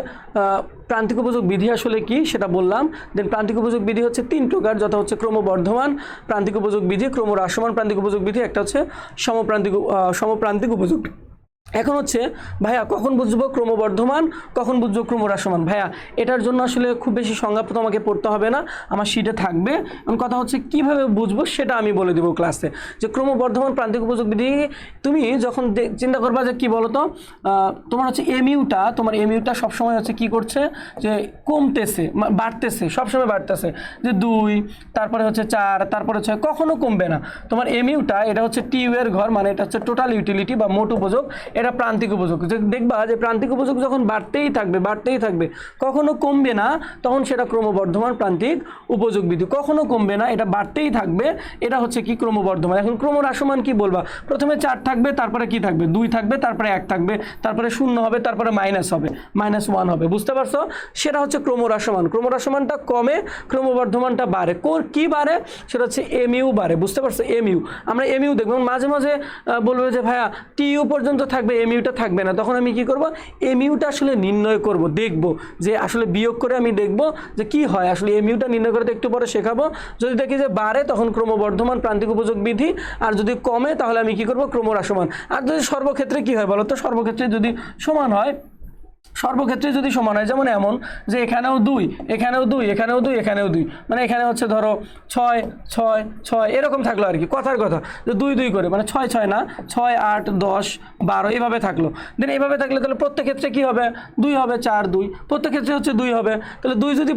S1: প্রান্তিক উপযোগ বিধি আসলে কি সেটা বললাম। দেন প্রান্তিক উপযোগ বিধি হচ্ছে 3 প্রকার, যথা হচ্ছে ক্রমবর্ধমান প্রান্তিক উপযোগ বিধি, ক্রমহ্রাসমান প্রান্তিক উপযোগ বিধি, একটা হচ্ছে সমপ্রান্তিক উপযোগ। এখন হচ্ছে ভাইয়া কখন বুঝবো ক্রমবর্ধমান, কখন বুঝবো ক্রমহ্রাসমান? ভাইয়া এটার জন্য আসলে খুব বেশি সংজ্ঞা তোমাকে পড়তে হবে না, আমার শিটে থাকবে। এখন কথা হচ্ছে কিভাবে বুঝবো সেটা আমি বলে দেবো ক্লাসে। যে ক্রমবর্ধমান প্রান্তিক উপযোগ বিধি তুমি যখন চিন্তা করবা যে কি বলতো, তোমার হচ্ছে তোমার এমইউটা সবসময় হচ্ছে কি করছে, যে কমতেছে, বাড়তেছে, সবসময় বাড়তেছে। যে 2, তারপরে হচ্ছে 4, তারপরে 6, কখনো কমবে না। তোমার এমইউটা এটা হচ্ছে টিউ এর ঘর, মানে এটা হচ্ছে টোটাল ইউটিলিটি বা মোট উপযোগ, এটা প্রান্তিক উপযোগ। দেখবা যে প্রান্তিক উপযোগ যখন বাড়তেই থাকবে, কখনো কমবে না, তখন সেটা ক্রমবর্ধমান প্রান্তিক উপযোগ বিধি। কখনো কমবে না, এটা বাড়তেই থাকবে, এটা হচ্ছে কি ক্রমবর্ধমান। এখন ক্রমহ্রাসমান কি বলবা? প্রথমে 4 থাকবে, তারপরে কি থাকবে? 2 থাকবে, তারপরে 1 থাকবে, তারপরে 0 হবে, তারপরে মাইনাস হবে, -1 হবে, বুঝতে পারছো? সেটা হচ্ছে ক্রমহ্রাসমান। ক্রমহ্রাসমানটা কমে, ক্রমবর্ধমানটা বাড়ে। কি বাড়ে? সেটা হচ্ছে এমইউ বাড়ে, বুঝতে পারছো? এমইউ, আমরা এমইউ দেখবো। মাঝে মাঝে বলবে যে ভাইয়া টিইউ পর্যন্ত থাকবে, এমইউটা থাকবে না, তখন আমি কি করব? এমইউটা আসলে নির্ণয় করব, দেখব যে আসলে বিয়োগ করে আমি দেখব যে কি হয়। আসলে এমইউটা নির্ণয় করতে একটু পরে শেখাবো। যদি দেখি যে বাড়ে, তখন ক্রমবর্ধমান প্রান্তিক উপযোগ বিধি, আর যদি কমে তাহলে আমি কি করব? ক্রমহ্রাসমান। আর যদি সর্বক্ষেত্রে কি হয় বলো তো? সর্বক্ষেত্রে যদি সমান হয়, যেমন এমন যে এখানেও 2, এখানেও 2, এখানেও 2, এখানেও 2, মানে এখানে হচ্ছে ধরো 6, 6, 6 এরকম থাকলো আর কি, কথার কথা যে 2, 2 করে, মানে 6, 6 না, 6, 8, 10, 12 এইভাবে থাকলো। দেন এইভাবে থাকলে তাহলে প্রত্যেক ক্ষেত্রে কি হবে? 2 হবে, 4, 2, প্রত্যেক ক্ষেত্রে হচ্ছে 2 হবে। তাহলে 2 যদি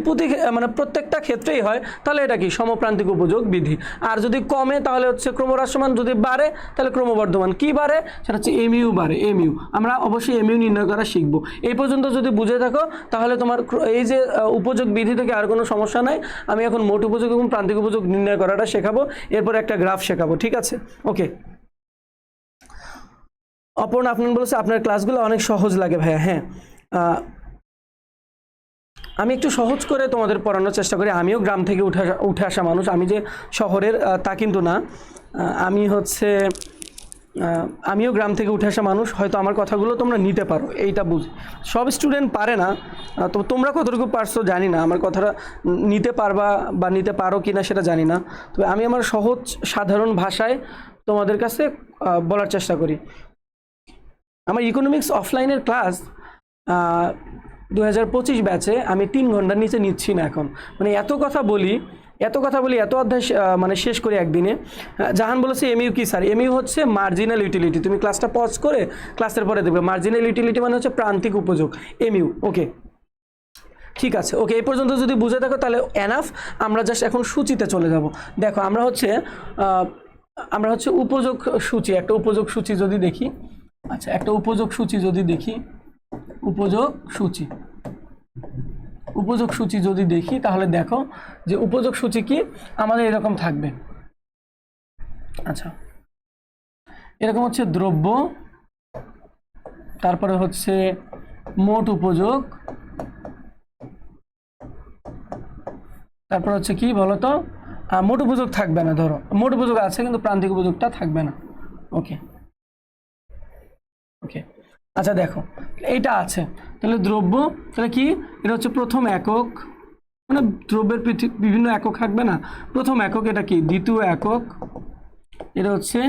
S1: মানে প্রত্যেকটা ক্ষেত্রেই হয়, তাহলে এটা কি সমপ্রান্তিক উপযোগ বিধি। আর যদি কমে তাহলে হচ্ছে ক্রমহ্রাসমান, যদি বাড়ে তাহলে ক্রমবর্ধমান। কি বাড়ে? সেটা হচ্ছে এমইউ বাড়ে, এমইউ। আমরা অবশ্যই এমইউ নির্ণয় করা শিখবো। এই পর্যন্ত যদি বুঝে থাকো, তাহলে তোমার এই যে উপযোগ বিধি থেকে আর কোনো সমস্যা নাই। আমি এখন মোট উপযোগ এবং প্রান্তিক উপযোগ নির্ণয় করাটা শেখাবো, এরপর একটা গ্রাফ শেখাবো, ঠিক আছে? ওকে। অপর্ণা আপনার বলেছে আপনার ক্লাসগুলো অনেক সহজ লাগে ভাইয়া। হ্যাঁ, আমি একটু সহজ করে তোমাদের পড়ানোর চেষ্টা করি। আমিও গ্রাম থেকে উঠে আসা মানুষ, আমি যে শহরের তা কিন্তু না। আমিও গ্রাম থেকে উঠে আসা মানুষ, হয়তো আমার কথাগুলো তোমরা নিতে পারো, এইটা বুঝ। সব স্টুডেন্ট পারে না, তো তোমরা কতটুকু পারছো জানি না, আমার কথাটা নিতে পারবা বা নিতে পারো কি না সেটা জানি না। তবে আমি আমার সহজ সাধারণ ভাষায় তোমাদের কাছে বলার চেষ্টা করি। আমার ইকোনমিক্স অফলাইনের ক্লাস 2025 ব্যাচে আমি 3 ঘন্টার নিচে নিচ্ছি না এখন। মানে এত কথা বলি, এত অধ্যায় মানে শেষ করি একদিনে। জাহান বলেছে এমইউ কি স্যার? এমইউ হচ্ছে মার্জিনাল ইউটিলিটি। তুমি ক্লাসটা পজ করে ক্লাসের পরে দেখবে। মার্জিনাল ইউটিলিটি মানে হচ্ছে প্রান্তিক উপযোগ, এমইউ। ওকে ঠিক আছে। ওকে, এই পর্যন্ত যদি বুঝে থাকো তাহলে এনাফ। আমরা জাস্ট এখন সূচিতে চলে যাব। দেখো আমরা হচ্ছে উপযোগ সূচি, একটা উপযোগ সূচি যদি দেখি। আচ্ছা, একটা উপযোগ সূচি যদি দেখি, উপযোগ সূচি যদি দেখি, তাহলে দেখো যে উপযোগ সূচি কি আমাদের এরকম থাকবে। আচ্ছা, এরকম হচ্ছে দ্রব্য, তারপরে হচ্ছে মোট উপযোগ, তারপর হচ্ছে কি বলতো, মোট উপযোগ থাকবে না। ধরো মোট উপযোগ আছে কিন্তু প্রান্তিক উপযোগটা থাকবে না। ওকে ওকে, আচ্ছা দেখো এইটা আছে, তাহলে দ্রব্য, তাহলে কি এটা হচ্ছে প্রথম একক, মানে দ্রব্যের বিভিন্ন একক থাকবে না। প্রথম একক, এটা কি দ্বিতীয় একক, এটা হচ্ছে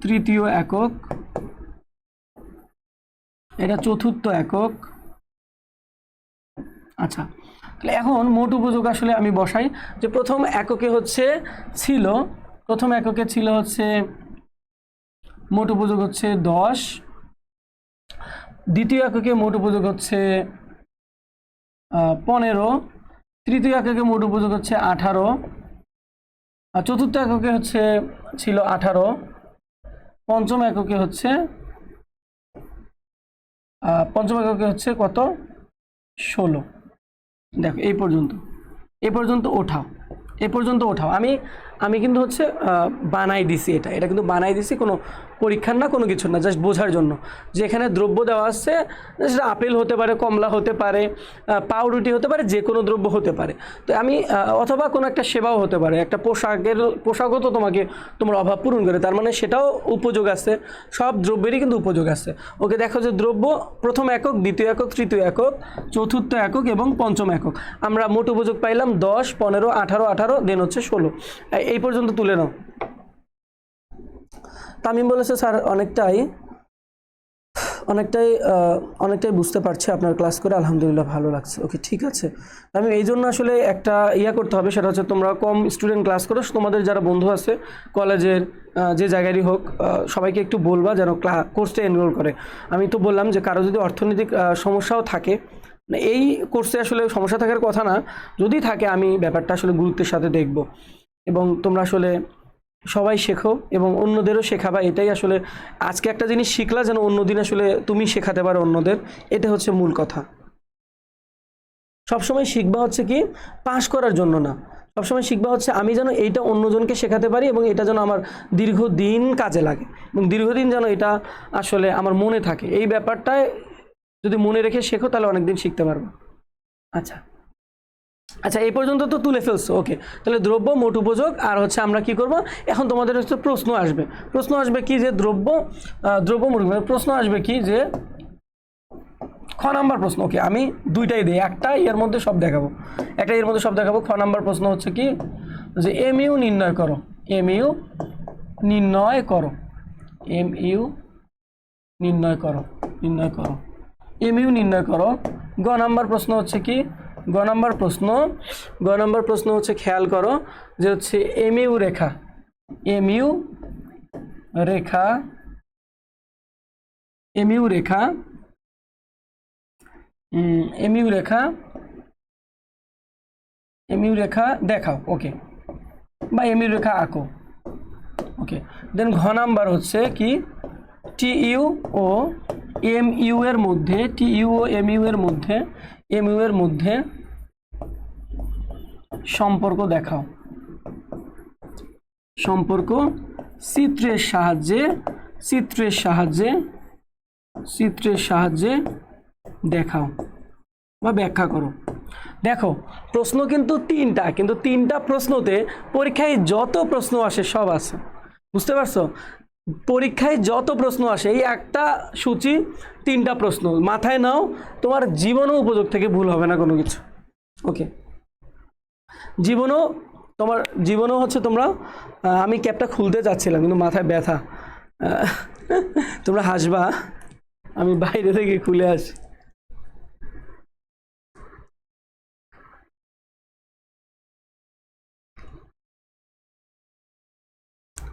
S1: তৃতীয় একক, এটা চতুর্থ একক। আচ্ছা, তাহলে এখন মোট উপযোগ আসলে আমি বসাই যে প্রথম এককে ছিল হচ্ছে মোট উপযোগ হচ্ছে 10, দ্বিতীয় এককে মোট উপযোগ হচ্ছে 15, তৃতীয় এককে মোট উপযোগ হচ্ছে 18, আর চতুর্থ এককে ছিল 18, পঞ্চম এককে হচ্ছে কত, 16। দেখো এই পর্যন্ত ওঠাও। আমি কিন্তু হচ্ছে বানাই দিছি, এটা কিন্তু বানাই দিছি, কোনো পরীক্ষার না, কোনো কিছু না, জাস্ট বোঝার জন্য যে এখানে দ্রব্য দেওয়া আছে, সেটা আপেল হতে পারে, কমলা হতে পারে, পাউরুটি হতে পারে, যে কোনো দ্রব্য হতে পারে। তো আমি অথবা কোনো একটা সেবাও হতে পারে, একটা পোশাকও তো তোমার অভাব পূরণ করে, তার মানে সেটাও উপযোগ আছে, সব দ্রব্যেরই কিন্তু উপযোগ আছে। ওকে, দেখো যে দ্রব্য প্রথম একক, দ্বিতীয় একক, তৃতীয় একক, চতুর্থ একক এবং পঞ্চম একক। আমরা মোট উপযোগ পাইলাম 10, 15, 18, দেন হচ্ছে 16। এই পর্যন্ত তুলে নাও। তামিম বলেছে স্যার অনেকটাই বুঝতে পারছি আপনার ক্লাস করে, আলহামদুলিল্লাহ ভালো লাগছে। ওকে, ঠিক আছে। আমি এই জন্য আসলে একটা করতে হবে, সেটা হচ্ছে তোমরা কম স্টুডেন্ট ক্লাস করো, তোমাদের যারা বন্ধু আছে কলেজের যে জায়গারই হোক, সবাইকে একটু বলবা যেন কোর্সে এনরোল করে। আমি তো বললাম যে কারো যদি অর্থনৈতিক সমস্যাও থাকে, এই কোর্সে আসলে সমস্যা থাকার কথা না, যদি থাকে আমি ব্যাপারটা আসলে গুরুত্বের সাথে দেখব, এবং তোমরা আসলে সবাই শেখো এবং অন্যদেরও শেখাবা। এটাই আসলে আজকে একটা জিনিস শিখলা, যেন অন্যদিন আসলে তুমি শেখাতে পারো অন্যদের, এটা হচ্ছে মূল কথা। সবসময় শিখবা হচ্ছে কি পাস করার জন্য না, সবসময় শিখবা হচ্ছে আমি যেন এইটা অন্যজনকে শেখাতে পারি, এবং এটা যেন আমার দীর্ঘদিন কাজে লাগে, এবং দীর্ঘদিন যেন এটা আসলে আমার মনে থাকে। এই ব্যাপারটায় যদি মনে রেখে শেখো তাহলে অনেকদিন শিখতে পারবো। আচ্ছা, এই পর্যন্ত তো তুলে ফেলছো। ওকে, তাহলে দ্রব্য, মোট উপযোগ, আর হচ্ছে আমরা কি করব এখন, তোমাদের হচ্ছে প্রশ্ন আসবে কি যে দ্রব্য মোট উপযোগ, প্রশ্ন আসবে কি যে খ নাম্বার প্রশ্ন। ওকে, আমি দুইটাই দিই, একটা এর মধ্যে সব দেখাবো। খ নাম্বার প্রশ্ন হচ্ছে কি যে এমইউ নির্ণয় করো। গ নাম্বার প্রশ্ন হচ্ছে কি, গ নাম্বার প্রশ্ন হচ্ছে খেয়াল করো যে হচ্ছে এমইউ রেখা দেখাও। ওকে, বা এমইউ রেখা আঁকো। ওকে, দেন ঘ নাম্বার হচ্ছে কি টিইউ ও এমইউ এর মধ্যে সম্পর্ক দেখাও। চিত্রের সাহায্যে দেখাও বা ব্যাখ্যা করো। দেখো প্রশ্ন কিন্তু তিনটা প্রশ্নতে পরীক্ষায় যত প্রশ্ন আসে সব আছে, বুঝতে পারছো? পরীক্ষায় যত প্রশ্ন আসে এই একটা সূচি, তিনটা প্রশ্ন মাথায় নাও, তোমার জীবনও উপযোগ থেকে ভুল হবে না কোনো কিছু। ওকে, জীবনও হচ্ছে তোমরা, আমি ক্যাপটা খুলতে যাচ্ছিলাম কিন্তু মাথায় ব্যথা, তোমরা হাসবা, আমি বাইরে থেকে খুলে আসি।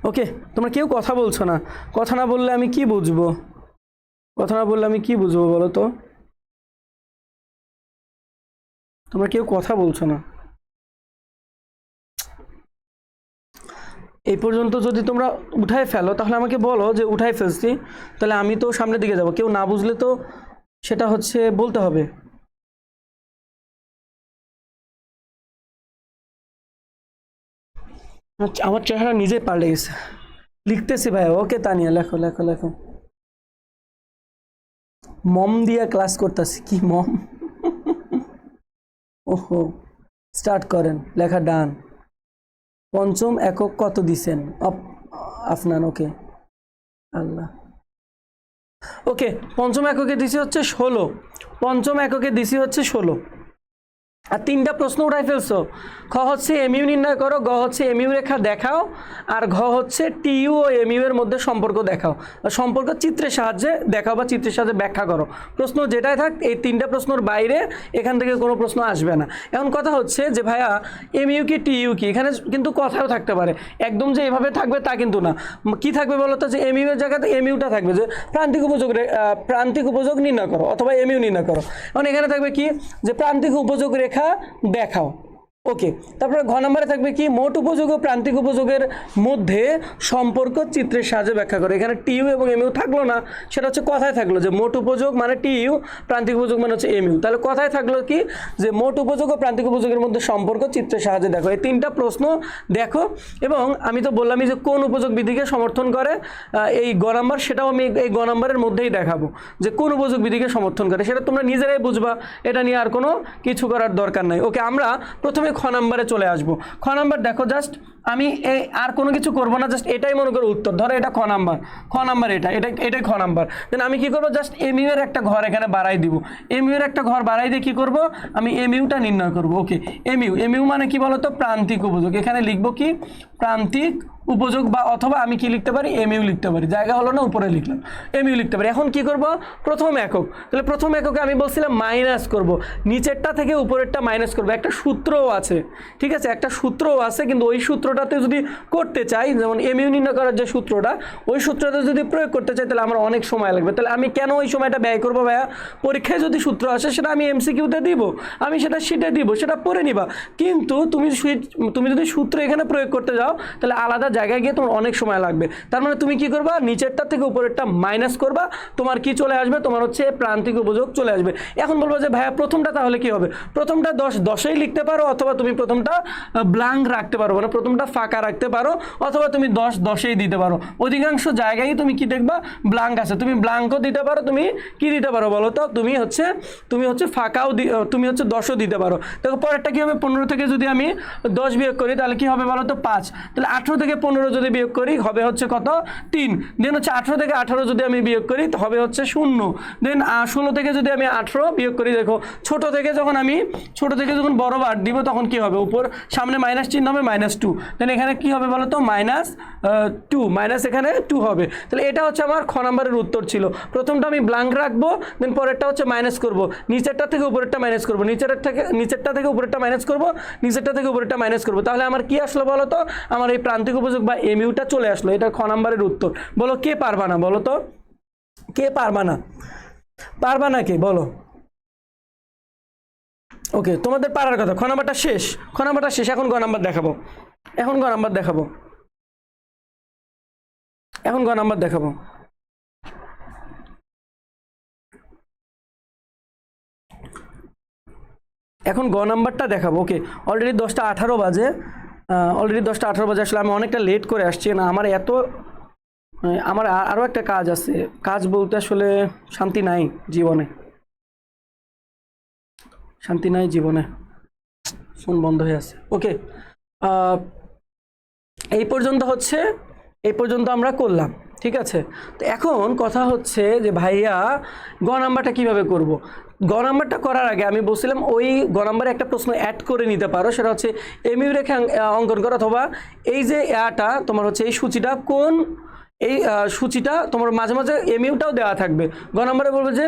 S1: ওকে, তোমরা কেউ কথা বলছো না, কথা না বললে আমি কি বুঝবো বলো তো? তোমরা কেউ কথা বলছো না। এই পর্যন্ত যদি তোমরা উঠায় ফেলো তাহলে আমাকে বলো যে উঠায় ফেলছি, তাহলে আমি তো সামনের দিকে যাব। কেউ না বুঝলে তো সেটা হচ্ছে বলতে হবে। আমার চেহারা নিজে পাল্টে গেছে। লিখতেছি ভাই। ওকে তানিয়া, লেখো। মম দিয়া ক্লাস করতেছি। কি মম? ওহো, স্টার্ট করেন, লেখা ডান। পঞ্চম একক কত দিছেন আফনান? ওকে, আল্লাহ। ওকে, পঞ্চম এককে দিছি হচ্ছে 16। আর 3টা প্রশ্ন উঠাই ফেলছো। খ হচ্ছে এমইউ নির্ণয় করো, গ হচ্ছে এমইউ রেখা দেখাও, আর ঘ হচ্ছে টিইউ ও এমইউ এর মধ্যে সম্পর্ক দেখাও। সম্পর্ক চিত্রের সাহায্যে দেখাও বা চিত্রের সাহায্যে ব্যাখ্যা করো। প্রশ্ন যেটাই থাক এই 3টা প্রশ্নের বাইরে এখান থেকে কোনো প্রশ্ন আসবে না। এখন কথা হচ্ছে যে ভাইয়া এমইউ কি টিইউ কি, এখানে কিন্তু কথাও থাকতে পারে, একদম যে এভাবে থাকবে তা কিন্তু না। কি থাকবে বলো তো, যে এমইউ এর জায়গাতে এমইউটা থাকবে, যে প্রান্তিক উপযোগ নির্ণয় করো অথবা এমইউ নির্ণয় করো। এখন এখানে থাকবে কি, যে প্রান্তিক উপযোগ রেখা দেখাও। ওকে, তারপরে ঘ নম্বরে থাকবে কি, মোট উপযোগ ও প্রান্তিক উপযোগের মধ্যে সম্পর্ক চিত্রের সাহায্যে ব্যাখ্যা করে। এখানে টিইউ এবং এমইউ থাকলো না, সেটা হচ্ছে কথায় থাকলো যে মোট উপযোগ মানে টিইউ, প্রান্তিক উপযোগ মানে হচ্ছে এমইউ। তাহলে কথায় থাকলো কি, যে মোট উপযোগ ও প্রান্তিক উপযোগের মধ্যে সম্পর্ক চিত্রের সাহায্যে দেখো। এই 3টা প্রশ্ন দেখো, এবং আমি তো বললামই যে কোন উপযোগ বিধিকে সমর্থন করে এই গ নাম্বার, সেটাও আমি এই গ নাম্বারের মধ্যেই দেখাবো যে কোন উপযোগ বিধিকে সমর্থন করে, সেটা তোমরা নিজেরাই বুঝবা, এটা নিয়ে আর কোনো কিছু করার দরকার নাই। ওকে, আমরা প্রথমে খ নাম্বারে চলে আসবো। খ নাম্বার দেখো, জাস্ট আমি এই আর কোনো কিছু করবো না, জাস্ট এটাই মনে করো উত্তর। ধরো এটা খ নাম্বার এটাই খ নাম্বার। দেন আমি কি করবো, জাস্ট এমইউ এর একটা ঘর এখানে বাড়াই দিব। এমইউ এর একটা ঘর বাড়াই দিয়ে কি করব, আমি এমইউটা নির্ণয় করব। ওকে, এমইউ মানে কি বলতো, প্রান্তিক উপযোগ। এখানে লিখবো কি, প্রান্তিক উপযোগ, বা অথবা আমি কি লিখতে পারি, এমইউ লিখতে পারি। জায়গা হলো না, উপরে লিখলাম, এমইউ লিখতে পারি। এখন কি করব, প্রথম একক। তাহলে প্রথম এককে আমি বলছিলাম মাইনাস করব, নিচেরটা থেকে উপরেরটা মাইনাস করব। একটা সূত্রও আছে, ঠিক আছে, একটা সূত্রও আছে, কিন্তু ওই সূত্রটাতে যদি করতে চাই, যেমন এমইউ নির্ণয় করার যে সূত্রটা, ওই সূত্রটা যদি প্রয়োগ করতে চাই তাহলে আমার অনেক সময় লাগবে। তাহলে আমি কেন ওই সময়টা ব্যয় করবো ভাইয়া? পরীক্ষায় যদি সূত্র আসে সেটা আমি এমসিকিউতে দিব, আমি সেটা শিটে দিব, সেটা পড়ে নিবা। কিন্তু তুমি যদি সূত্র এখানে প্রয়োগ করতে যাও তাহলে আলাদা জায়গায় গিয়ে তোমার অনেক সময় লাগবে। তার মানে তুমি কি করবা, নিচেরটা থেকে উপরেরটা মাইনাস করবা, তোমার কি চলে আসবে, তোমার হচ্ছে প্রান্তিক উপযোগ চলে আসবে। এখন বলবো যে ভাইয়া প্রথমটা তাহলে কি হবে, প্রথমটা 10-10এই লিখতে পারো, অথবা তুমি প্রথমটা ব্ল্যাঙ্ক রাখতে পারো, মানে প্রথমটা ফাঁকা রাখতে পারো, অথবা তুমি 10-10এই দিতে পারো। অধিকাংশ জায়গায় তুমি কি দেখবা, ব্ল্যাঙ্ক আছে, তুমি ব্ল্যাঙ্কও দিতে পারো, তুমি কি দিতে পারো বলো তো, তুমি হচ্ছে ফাঁকাও তুমি হচ্ছে 10ও দিতে পারো। দেখো পরেরটা কি হবে, 15 থেকে যদি আমি 10 বিয়োগ করি তাহলে কি হবে বলো তো, 5। তাহলে 18 থেকে 15 যদি বিয়োগ করি হবে হচ্ছে কত, 3। দেন হচ্ছে 18 থেকে 18 যদি আমি বিয়োগ করি হবে হচ্ছে 0। দেন 16 থেকে যদি আমি 18 বিয়োগ করি, দেখো ছোট থেকে যখন বড় বার দিব তখন কি হবে, উপর সামনে মাইনাস চিহ্ন হবে, -2। দেন এখানে কি হবে বলো তো, -2, মাইনাস এখানে 2 হবে। তাহলে এটা হচ্ছে আমার খ নাম্বারের উত্তর ছিল। প্রথমটা আমি ব্ল্যাঙ্ক রাখবো, দেন পরেরটা হচ্ছে মাইনাস করব, নিচেরটা থেকে উপরেরটা মাইনাস করব, নিচেরটা থেকে উপরেরটা মাইনাস করব, নিচেরটা থেকে উপরেরটা মাইনাস করব। তাহলে আমার কি আসলো বলো তো, আমার এই প্রান্তিক উপযোগ বা এমইউটা চলে আসলো। এটা খ নাম্বারের উত্তর। বলো কে পারবা না, বলো তো কে পারবা না, পারবা না কে বলো। ওকে, তোমাদের পারার কথা। খ নাম্বারটা শেষ, এখন গ নাম্বার দেখাবো। এখন গ নাম্বার দেখাবো। এখন গ নাম্বারটা দেখাবো। ওকে, অলরেডি 10টা 18 বাজে, আসলে আমি অনেকটা লেট করে আসছি না, আমার আরও একটা কাজ আছে। কাজ বলতে আসলে শান্তি নাই জীবনে, ফোন বন্ধ হয়ে আছে। ওকে, এই পর্যন্ত আমরা করলাম, ঠিক আছে। তো এখন কথা হচ্ছে যে ভাইয়া গ নাম্বারটা কিভাবে করব। গ নাম্বারটা করার আগে আমি বলছিলাম ওই গ নাম্বারে একটা প্রশ্ন অ্যাড করে নিতে পারো, সেটা হচ্ছে এমইউ রেখা অঙ্কন করো, অথবা এই যে তোমার হচ্ছে এই সূচিটা তোমার মাঝে মাঝে এমইউটাও দেওয়া থাকবে। গ নম্বরে বলবে যে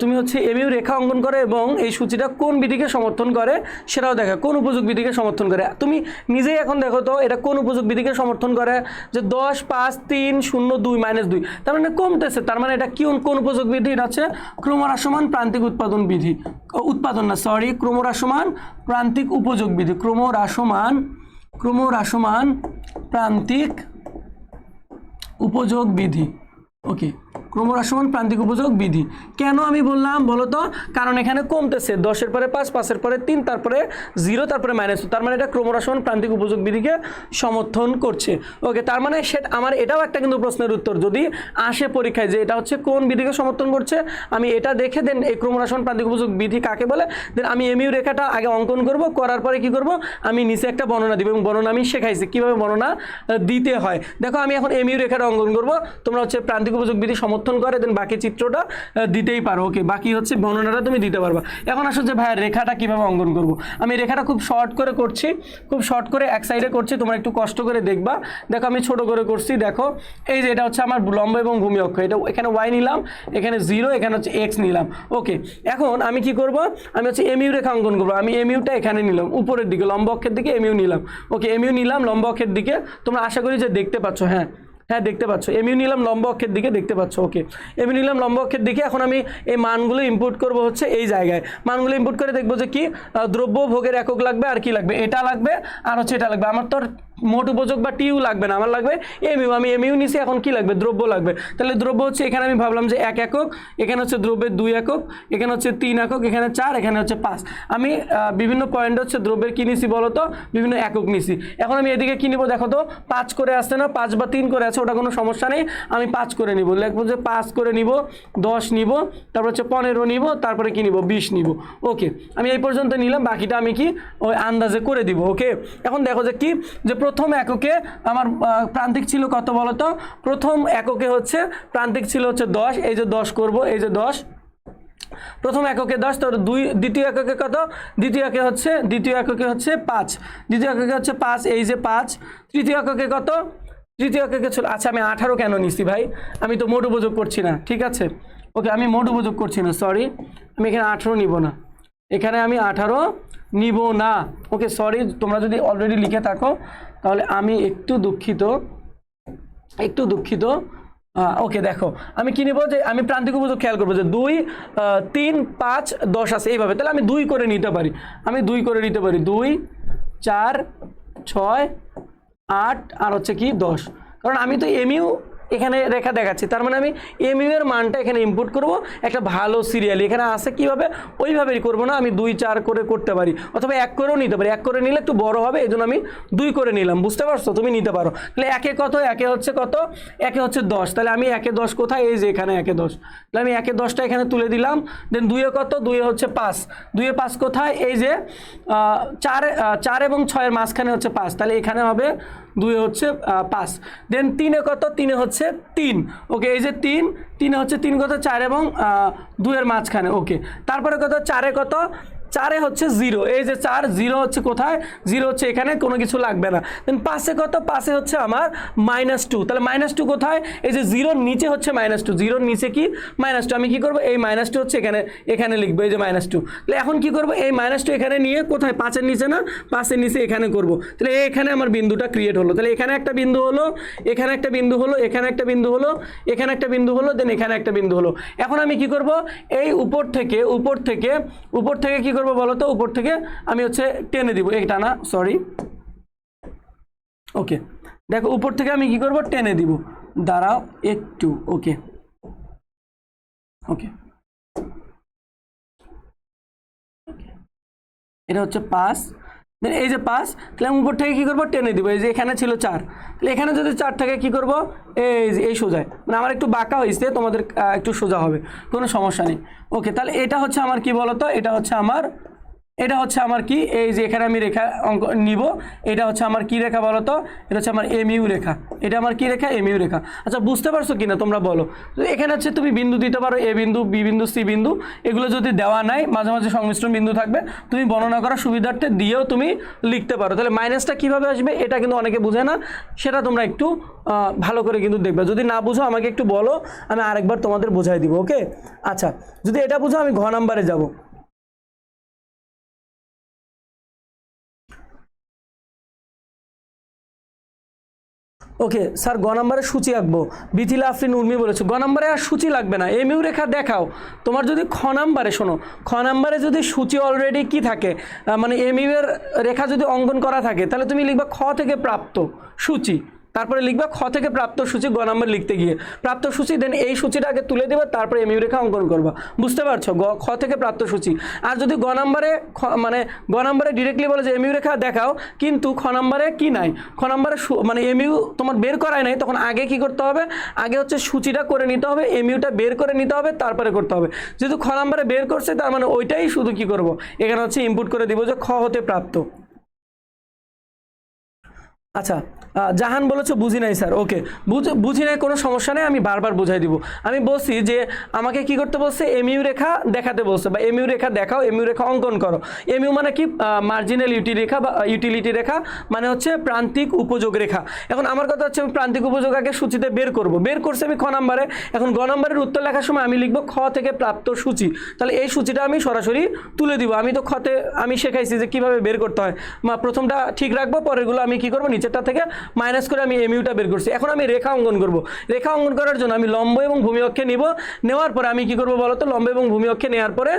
S1: তুমি হচ্ছে এমইউ রেখা অঙ্কন করে এবং এই সূচিটা কোন বিধিকে সমর্থন করে সেটাও দেখা, কোন উপযোগ বিধিকে সমর্থন করে। তুমি নিজেই এখন দেখো তো এটা কোন উপযোগ বিধিকে সমর্থন করে, যে 10, 5, 3, 0, 2, -2, তার মানে কমতেছে। তার মানে এটা কোন উপযোগ বিধি, এটা হচ্ছে ক্রমহ্রাসমান প্রান্তিক ক্রমহ্রাসমান প্রান্তিক উপযোগ বিধি, ক্রমহ্রাসমান প্রান্তিক উপযোগ বিধি। ওকে, ক্রমহ্রাসমান প্রান্তিক উপযোগ বিধি কেন আমি বললাম বলো তো, কারণ এখানে কমতেছে, 10-এর পরে 5, 5-এর পরে 3, তারপরে 0, তারপরে -2, তার মানে এটা ক্রমহ্রাসমান প্রান্তিক উপযোগ বিধিকে সমর্থন করছে। ওকে, তার মানে আমার এটাও একটা কিন্তু প্রশ্নের উত্তর যদি আসে পরীক্ষায়, যে এটা হচ্ছে কোন বিধিকে সমর্থন করছে, আমি এটা দেখে দেন এই ক্রমহ্রাসমান প্রান্তিক উপযোগ বিধি কাকে বলে, দেন আমি এমইউ রেখাটা আগে অঙ্কন করব, করার পরে কি করব, আমি নিচে একটা বর্ণনা দিব, এবং বর্ণনা আমি শেখাইছি কিভাবে বর্ণনা দিতে হয়। দেখো আমি এখন এমইউ রেখাটা অঙ্কন করব, তোমরা হচ্ছে প্রান্তিক উপযোগ বিধি সমর্থন সমর্থন করে দেন বাকি চিত্রটা দিতেই পারো। ওকে, বাকি হচ্ছে বর্ণনাটা তুমি দিতে পারবা। এখন আসো যে ভাইয়া রেখাটা কীভাবে অঙ্কন করব। আমি রেখাটা খুব শর্ট করে করছি, খুব শর্ট করে এক সাইডে করছি, তোমরা একটু কষ্ট করে দেখবা। দেখো আমি ছোট করে করছি, দেখো এই যে এটা হচ্ছে আমার লম্ব এবং ভূমি অক্ষ, এটা এখানে ওয়াই নিলাম, এখানে 0, এখানে হচ্ছে এক্স নিলাম। ওকে, এখন আমি কি করব, আমি হচ্ছে এমইউ রেখা অঙ্কন করবো। আমি এমইউটা এখানে নিলাম উপরের দিকে, লম্ব অক্ষের দিকে এমইউ নিলাম। ওকে, এমইউ নিলাম লম্ব অক্ষের দিকে, তোমরা আশা করি যে দেখতে পাচ্ছ। হ্যাঁ হ্যাঁ দেখতে পাচ্ছ, এমইউ নিলাম লম্ব অক্ষের দিকে, দেখতে পাচ্ছ। ওকে, এমইউ নিলাম লম্ব অক্ষের দিকে। এখন আমি এই মানগুলো ইনপুট করব হচ্ছে এই জায়গায়, মানগুলো ইনপুট করে দেখবো যে কি দ্রব্য ভোগের একক লাগবে, আর কি লাগবে, এটা লাগবে, আর হচ্ছে এটা লাগবে। আমার তো মোট উপযোগ বা টিউ লাগবে না, আমার লাগবে এমইউ। আমি এমইউ নিছি, এখন কি লাগবে, দ্রব্য লাগবে। তাহলে দ্রব্য হচ্ছে এখানে আমি ভাবলাম যে 1 একক, এখানে হচ্ছে দ্রব্যের 2 একক, এখানে হচ্ছে 3 একক, এখানে 4, এখানে হচ্ছে 5। আমি বিভিন্ন পয়েন্ট হচ্ছে দ্রব্যের কি নিছি বলো তো, বিভিন্ন একক নিছি। এখন আমি এদিকে কি নিব, দেখো তো 5 করে আসছে না, 5 বা 3 করে আছে, ওটা কোনো সমস্যা নেই, আমি 5 করে নিব। লিখবো যে 5 করে নিব, 10 নিব, তারপর হচ্ছে 15 নিব, তারপরে কি নিব, 20 নিব। ওকে, আমি এই পর্যন্ত নিলাম, বাকিটা আমি কি ওই আন্দাজে করে দিব। ওকে, এখন দেখো যে কি, যে প্রথম এককে আমার প্রান্তিক ছিল কত বলো তো, প্রথম এককে হচ্ছে প্রান্তিক ছিল হচ্ছে 10, এই যে 10 করব, এই যে 10, প্রথম এককে 10, তো দ্বিতীয় এককে কত, দ্বিতীয় এককে হচ্ছে 5, দ্বিতীয় এককে হচ্ছে 5, এই যে 5, তৃতীয় এককে কত, তৃতীয় এককে ছিল, আচ্ছা আমি 18 কেন নিছি ভাই, আমি তো মোট উপযোগ করছি না, ঠিক আছে। ওকে, আমি মোট উপযোগ করছি না, সরি, আমি এখানে 18 নিব না, এখানে আমি 18 নিব না। ওকে সরি, তোমরা যদি অলরেডি লিখে থাকো তাহলে আমি একটু দুঃখিত। ওকে দেখো আমি কি নিব, যে আমি প্রান্তিক উপযোগ খেয়াল করবো যে 2, 3, 5, 10 আছে এইভাবে, তাহলে আমি 2 করে নিতে পারি, 2, 4, 6, 8 আর হচ্ছে কি 10, কারণ আমি তো এমইউ এখানে রেখা দেখাচ্ছি, তার মানে আমি এমইউ এর মানটা এখানে ইনপুট করব একটা ভালো সিরিয়ালি, এখানে আছে কিভাবে ওইভাবেই করব না, আমি 2, 4 করে করতে পারি, অথবা 1 করেও নিতে পারি, 1 করে নিলে একটু বড় হবে, এই জন্য আমি 2 করে নিলাম, বুঝতে পারছো, তুমি নিতে পারো। তাহলে একে কত, একে হচ্ছে কত, একে হচ্ছে 10, তাহলে আমি একে 10 কোথায়, এই যে এখানে একে 10, তাহলে আমি একে 10টা এখানে তুলে দিলাম। দেন 2 এ কত, 2 এ হচ্ছে 5, 2 এ 5 কোথায়, এই যে 4 এবং 6 এর মাঝখানে হচ্ছে 5, তাহলে এখানে হবে 2 এ হচ্ছে 5। দেন 3 এ কত, 3 এ হচ্ছে 3। ওকে, এই যে 3 এ হচ্ছে 3 কত, 4 এবং 2 এর মাঝখানে। ওকে, তারপরে কত, 4 এ কত, 4 এ হচ্ছে 0, এই যে 4, 0 হচ্ছে কোথায়, 0 হচ্ছে এখানে, কোনো কিছু লাগবে না। দেন 5 এ কত, 5 এ হচ্ছে আমার -2, তাহলে -2 কোথায়, এই যে 0 নিচে হচ্ছে -2, 0 নিচে কি -2, আমি কি করব, এই -2 হচ্ছে এখানে লিখবো, এই যে -2। তাহলে এখন কি করব, এই -2 এখানে নিয়ে কোথায়, 5 এর নিচে না, 5 এর নিচে এখানে করব, তাহলে এখানে আমার বিন্দুটা ক্রিয়েট হলো। তাহলে এখানে একটা বিন্দু হলো, এখানে একটা বিন্দু হলো, এখানে একটা বিন্দু হলো, এখানে একটা বিন্দু হলো, দেন এখানে একটা বিন্দু হলো। এখন আমি কি করব, এই উপর থেকে কি করব বলো তো, উপর থেকে আমি হচ্ছে টেনে দিব, এটা না সরি। ওকে দেখো, উপর থেকে আমি কি করব, টেনে দিব, দাঁড়াও একটু। ওকে এটা হচ্ছে 5, দেন এই যে 5, তাহলে আমি উপর থেকে কি করব, টেনে দিব, এই যে এখানে ছিল 4, তাহলে এখানে যদি 4 থাকে কি করব, এই সোজায়, মানে আমার একটু বাঁকা হয়েছে, তোমাদের একটু সোজা হবে, কোনো সমস্যা নেই। ওকে, তাহলে এটা হচ্ছে আমার কি বলতো, এটা হচ্ছে আমার কি, এই যে এখানে আমি রেখা অঙ্ক নিব, এটা হচ্ছে আমার কি রেখা বলো তো, এটা হচ্ছে আমার এমইউ রেখা, এটা আমার কি রেখা, এমইউ রেখা। আচ্ছা বুঝতে পারছো কিনা তোমরা বলো। এখানে হচ্ছে তুমি বিন্দু দিতে পারো, এ বিন্দু, বি বিন্দু, সি বিন্দু, এগুলো যদি দেওয়া নাই, মাঝে মাঝে সংমিশ্রণ বিন্দু থাকবে, তুমি বর্ণনা করার সুবিধার্থে দিয়েও তুমি লিখতে পারো। তাহলে মাইনাসটা কিভাবে আসবে, এটা কিন্তু অনেকে বুঝে না, সেটা তোমরা একটু ভালো করে কিন্তু দেখবে, যদি না বুঝো আমাকে একটু বলো, আমি আরেকবার তোমাদের বোঝাই দিব। ওকে, আচ্ছা যদি এটা বুঝো, আমি ঘ নাম্বারে যাব। ওকে স্যার, গ নম্বরে সূচি আঁকবো, বিথিলা আফরিন উর্মি বলেছো, গ নম্বরে আর সূচি লাগবে না, এমইউ রেখা দেখাও। তোমার যদি খ নাম্বারে, শোনো, খ নাম্বারে যদি সূচি অলরেডি কি থাকে, মানে এমইউ এর রেখা যদি অঙ্কন করা থাকে, তাহলে তুমি লিখবা খ থেকে প্রাপ্ত সূচি, তারপরে লিখবা খ থেকে প্রাপ্ত সূচি, গ নাম্বার লিখতে গিয়ে প্রাপ্ত সূচি, দেন এই সূচিটা আগে তুলে দেবে, তারপরে এমইউ রেখা অঙ্কন করবা, বুঝতে পারছো, খ থেকে প্রাপ্ত সূচি। আর যদি গ নাম্বারে মানে গ নাম্বারে ডিরেক্টলি বলে যে এমইউ রেখা দেখাও, কিন্তু খ নাম্বারে কি নাই, খ নাম্বারে মানে এমইউ তোমার বের করাই নাই, তখন আগে কি করতে হবে, আগে হচ্ছে সূচিটা করে নিতে হবে, এমইউটা বের করে নিতে হবে, তারপরে করতে হবে। যেহেতু খ নাম্বারে বের করছে, তার মানে ওইটাই শুধু কি করব, এখানে হচ্ছে ইনপুট করে দিব যে খ হতে প্রাপ্ত। আচ্ছা, জাহান বলেছো বুঝি নাই স্যার। ওকে, বুঝি নাই, কোনো সমস্যা নেই, আমি বারবার বুঝাই দিব। আমি বলছি যে আমাকে কি করতে বলছে, এমইউ রেখা দেখাতে বলছে, বা এমইউ রেখা দেখাও, এমইউ রেখা অঙ্কন করো। এমইউ মানে কি, মার্জিনাল রেখা বা ইউটিলিটি রেখা, মানে হচ্ছে প্রান্তিক উপযোগ রেখা। এখন আমার কথা হচ্ছে আমি প্রান্তিক উপযোগ আগে সূচিতে বের করব, বের করছি আমি খ নাম্বারে। এখন গ নাম্বারের উত্তর লেখার সময় আমি লিখবো খ থেকে প্রাপ্ত সূচি। তাহলে এই সূচিটা আমি সরাসরি তুলে দিব। আমি তো খতে আমি শেখাইছি যে কিভাবে বের করতে হয়। প্রথমটা ঠিক রাখবো, পরেরগুলো আমি কি করবো, নিচেরটা থেকে মাইনাস করে আমি এমইউটা বের করছি। এখন আমি রেখা অঙ্কন করব। রেখা অঙ্কন করার জন্য আমি লম্ব এবং ভূমি অক্ষে নিব। নেওয়ার পরে আমি কি করব বলো তো, লম্ব এবং ভূমি অক্ষে নেওয়ার পরে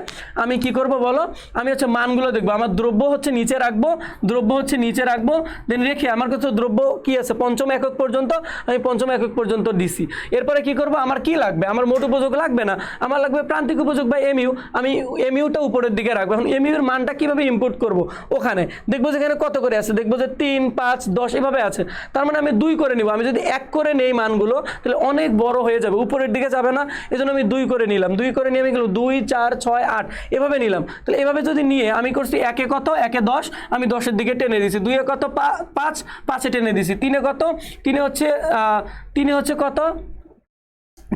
S1: আমি কি করব বলো, আমি হচ্ছে মানগুলো দেখবো। আমার দ্রব্য হচ্ছে নিচে রাখবো, দ্রব্য হচ্ছে নিচে রাখবো, দেন রেখে আমার কাছে দ্রব্য কি আছে পঞ্চম একক পর্যন্ত, আমি পঞ্চম একক পর্যন্ত দিছি। এরপরে কি করব, আমার কি লাগবে, আমার মোট উপযোগ লাগবে না, আমার লাগবে প্রান্তিক উপযোগ বা এমইউ। আমি এমইউটা উপরের দিকে রাখবো। এখন এমইউর মানটা কিভাবে ইম্পোর্ট করব, ওখানে দেখবো যেখানে কত করে আছে, দেখবো যে 3, 5, 10 এভাবে আছে। তার মানে আমি 2 করে নিব। আমি যদি 1 করে নেই মানগুলো, তাহলে অনেক বড় হয়ে যাবে, উপরের দিকে যাবে না। এজন্য আমি 2 করে নিলাম। 2 করে নিয়ে আমি গেলাম 2, 4, 6, 8 এভাবে নিলাম। তাহলে এভাবে যদি নিয়ে আমি করছি 1 এ কত, 1 এ 10, আমি 10 এর দিকে টেনে দিছি। 2 এ কত, 5, 5 এ টেনে দিছি। 3 এ কত, 3 এ হচ্ছে কত,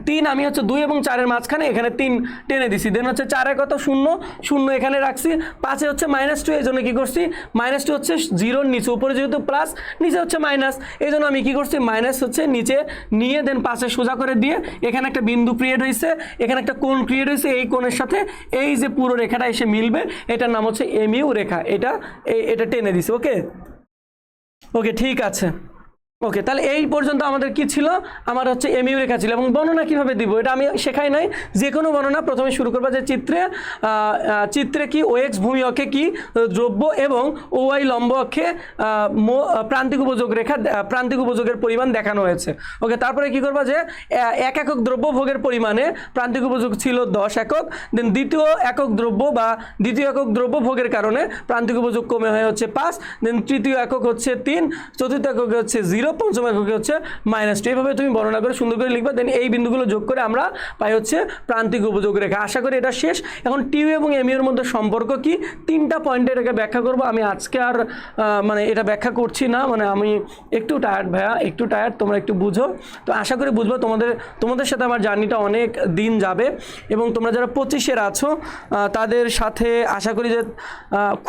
S1: 3, আমি হচ্ছে 2 এবং 4 এর মাঝখানে এখানে 3 টেনে দিছি। দেন হচ্ছে 4 এ কত, 0, 0 এখানে রাখছি। 5 এ হচ্ছে -2, এই জন্য কি করছি, -2 হচ্ছে 0 নিচে, উপরে যেহেতু প্লাস, নিচে হচ্ছে মাইনাস, এই জন্য আমি কি করছি, মাইনাস হচ্ছে নিচে নিয়ে দেন 5 এ সোজা করে দিয়ে এখানে একটা বিন্দু ক্রিয়েট হয়েছে, এখানে একটা কোণ ক্রিয়েট হয়েছে। এই কোণের সাথে এই যে পুরো রেখাটা এসে মিলবে, এটার নাম হচ্ছে এমইউ রেখা। এটা টেনে দিছি। ওকে ওকে, ঠিক আছে। ওকে, তাহলে এই পর্যন্ত আমাদের কি ছিল, আমার হচ্ছে এমইউ রেখা ছিল। এবং বর্ণনা কিভাবে দিব এটা আমি শেখাই নাই। যে কোনো বর্ণনা প্রথমে শুরু করবা যে চিত্রে কি ওএক্স ভূমি অক্ষে কি দ্রব্য এবং ওয়াই লম্ব অক্ষে প্রান্তিক উপযোগ রেখা, প্রান্তিক উপযোগের পরিমাণ দেখানো হয়েছে। ওকে, তারপরে কি করবা যে 1 একক দ্রব্য ভোগের পরিমাণে প্রান্তিক উপযোগ ছিল 10 একক। দেন দ্বিতীয় একক দ্রব্য বা দ্বিতীয় একক দ্রব্য ভোগের কারণে প্রান্তিক উপযোগ কমে হয়ে হচ্ছে 5। দেন তৃতীয় একক হচ্ছে 3, চতুর্থ একক হচ্ছে 0, পঞ্চম এককে হচ্ছে -2। এইভাবে তুমি বর্ণনা করে সুন্দর করে লিখবা। দেন এই বিন্দুগুলো যোগ করে আমরা পাই হচ্ছে প্রান্তিক উপযোগ রেখা। আশা করি এটা শেষ। এখন টিউ এবং এমইউ এর মধ্যে সম্পর্ক কি, 3টা পয়েন্টে এটাকে ব্যাখ্যা করব। আমি আজকে আর মানে এটা ব্যাখ্যা করছি না, মানে আমি একটু টায়ার্ড ভাইয়া, একটু টায়ার্ড, তোমরা একটু বুঝো। তো আশা করি বুঝবো। তোমাদের সাথে আমার জার্নিটা অনেক দিন যাবে এবং তোমরা যারা 25-এর আছো তাদের সাথে আশা করি যে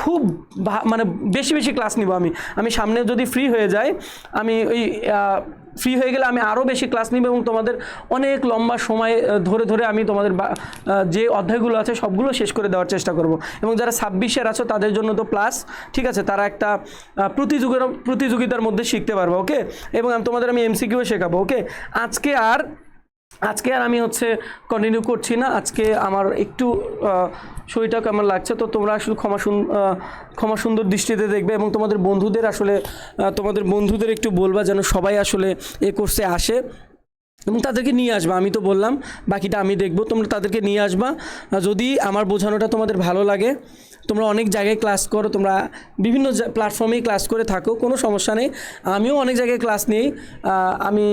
S1: খুব মানে বেশি বেশি ক্লাস নিব। আমি সামনে যদি ফ্রি হয়ে যাই, আমি ওই ফ্রি হয়ে গেলে আমি আরও বেশি ক্লাস নিব এবং তোমাদের অনেক লম্বা সময় ধরে আমি তোমাদের যে অধ্যায়গুলো আছে সবগুলো শেষ করে দেওয়ার চেষ্টা করব। এবং যারা 26-এর আছো তাদের জন্য তো প্লাস, ঠিক আছে, তারা একটা প্রতিযোগিতার মধ্যে শিখতে পারবো। ওকে, এবং তোমাদের আমি এমসিকিউ শেখাবো। ওকে, আজকে আর আমি হচ্ছে কন্টিনিউ করছি না। আজকে আমার একটু শরীরটা কেমন লাগছে, তো তোমরা আসলে ক্ষমা সুন্দর দৃষ্টিতে দেখবে এবং তোমাদের বন্ধুদের একটু বলবা যেন সবাই আসলে এই কোর্সে আসে এবং তাদেরকে নিয়ে আসবা। আমি তো বললাম, বাকিটা আমি দেখবো, তোমরা তাদেরকে নিয়ে আসবা। যদি আমার বোঝানোটা তোমাদের ভালো লাগে, তোমরা অনেক জায়গায় ক্লাস করো, তোমরা বিভিন্ন প্ল্যাটফর্মেই ক্লাস করে থাকো, কোনো সমস্যা নেই। আমিও অনেক জায়গায় ক্লাস নিই। আমি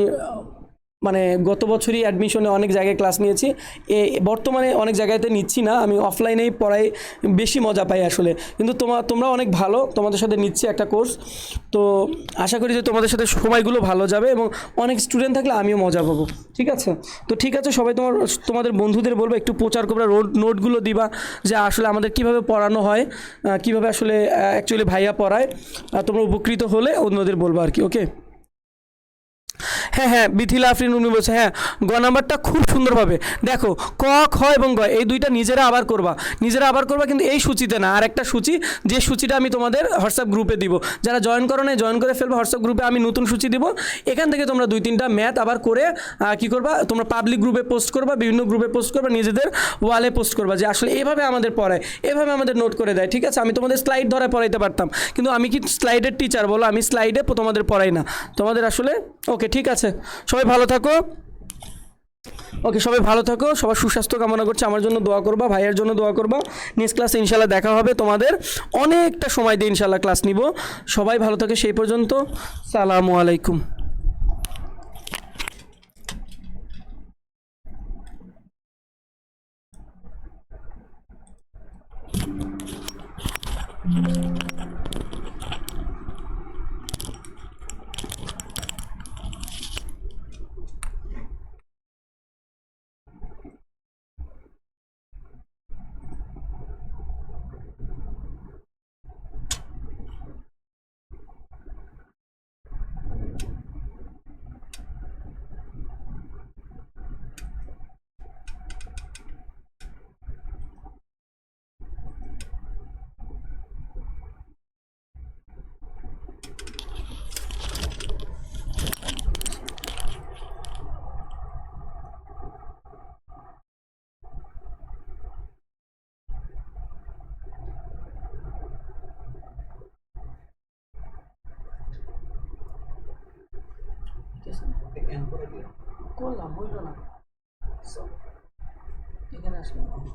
S1: মানে গত বছরই অ্যাডমিশনে অনেক জায়গায় ক্লাস নিয়েছি। বর্তমানে অনেক জায়গাতে নিচ্ছি না, আমি অফলাইনেই পড়াই, বেশি মজা পাই আসলে। কিন্তু তোমরা অনেক ভালো, তোমাদের সাথে নিচ্ছি একটা কোর্স। তো আশা করি যে তোমাদের সাথে সময়গুলো ভালো যাবে এবং অনেক স্টুডেন্ট থাকলে আমিও মজা পাবো। ঠিক আছে, তো ঠিক আছে, সবাই তোমাদের বন্ধুদের বলবো একটু প্রচার করবা, নোটগুলো দিবা যে আসলে আমাদের কিভাবে পড়ানো হয়, কিভাবে আসলে অ্যাকচুয়ালি ভাইয়া পড়ায়। তোমরা উপকৃত হলে অন্যদের বলবো আর কি। ওকে, হ্যাঁ, বিথিলা আফরিন উনি বলছে, হ্যাঁ গ নাম্বারটা খুব সুন্দরভাবে দেখো, ক, খ এবং গ এই দুইটা নিজেরা আবার করবা, কিন্তু এই সূচিতে না, আর একটা সূচি, যে সূচিটা আমি তোমাদের হোয়াটসঅ্যাপ গ্রুপে দিব। যারা জয়েন করো না, জয়েন করে ফেলবে হোয়াটসঅ্যাপ গ্রুপে, আমি নতুন সূচি দিব। এখান থেকে তোমরা 2-3টা ম্যাথ আবার করে কি করবা, তোমরা পাবলিক গ্রুপে পোস্ট করবা, বিভিন্ন গ্রুপে পোস্ট করবা, নিজেদের ওয়ালে পোস্ট করবা যে আসলে এভাবে আমাদের পড়ায়, এভাবে আমাদের নোট করে দেয়। ঠিক আছে, আমি তোমাদের স্লাইড ধরে পড়াইতে পারতাম, কিন্তু আমি কি স্লাইডের টিচার বলো? আমি স্লাইডে তোমাদের পড়াই না, তোমাদের আসলে। ওকে, ঠিক আছে, সবাই ভালো থাকো। ওকে, সবাই ভালো থাকো, সবার সুস্বাস্থ্য কামনা করছি। আমার জন্য দোয়া করবা, ভাইয়ের জন্য দোয়া করবা। নেক্সট ক্লাসে ইনশাল্লাহ দেখা হবে, তোমাদের অনেকটা সময় দিয়ে ইনশাল্লাহ ক্লাস নিব। সবাই ভালো থাকে, সেই পর্যন্ত সালামু আলাইকুম। করলাম হইলো না। So, এখানে আসলাম করলাম।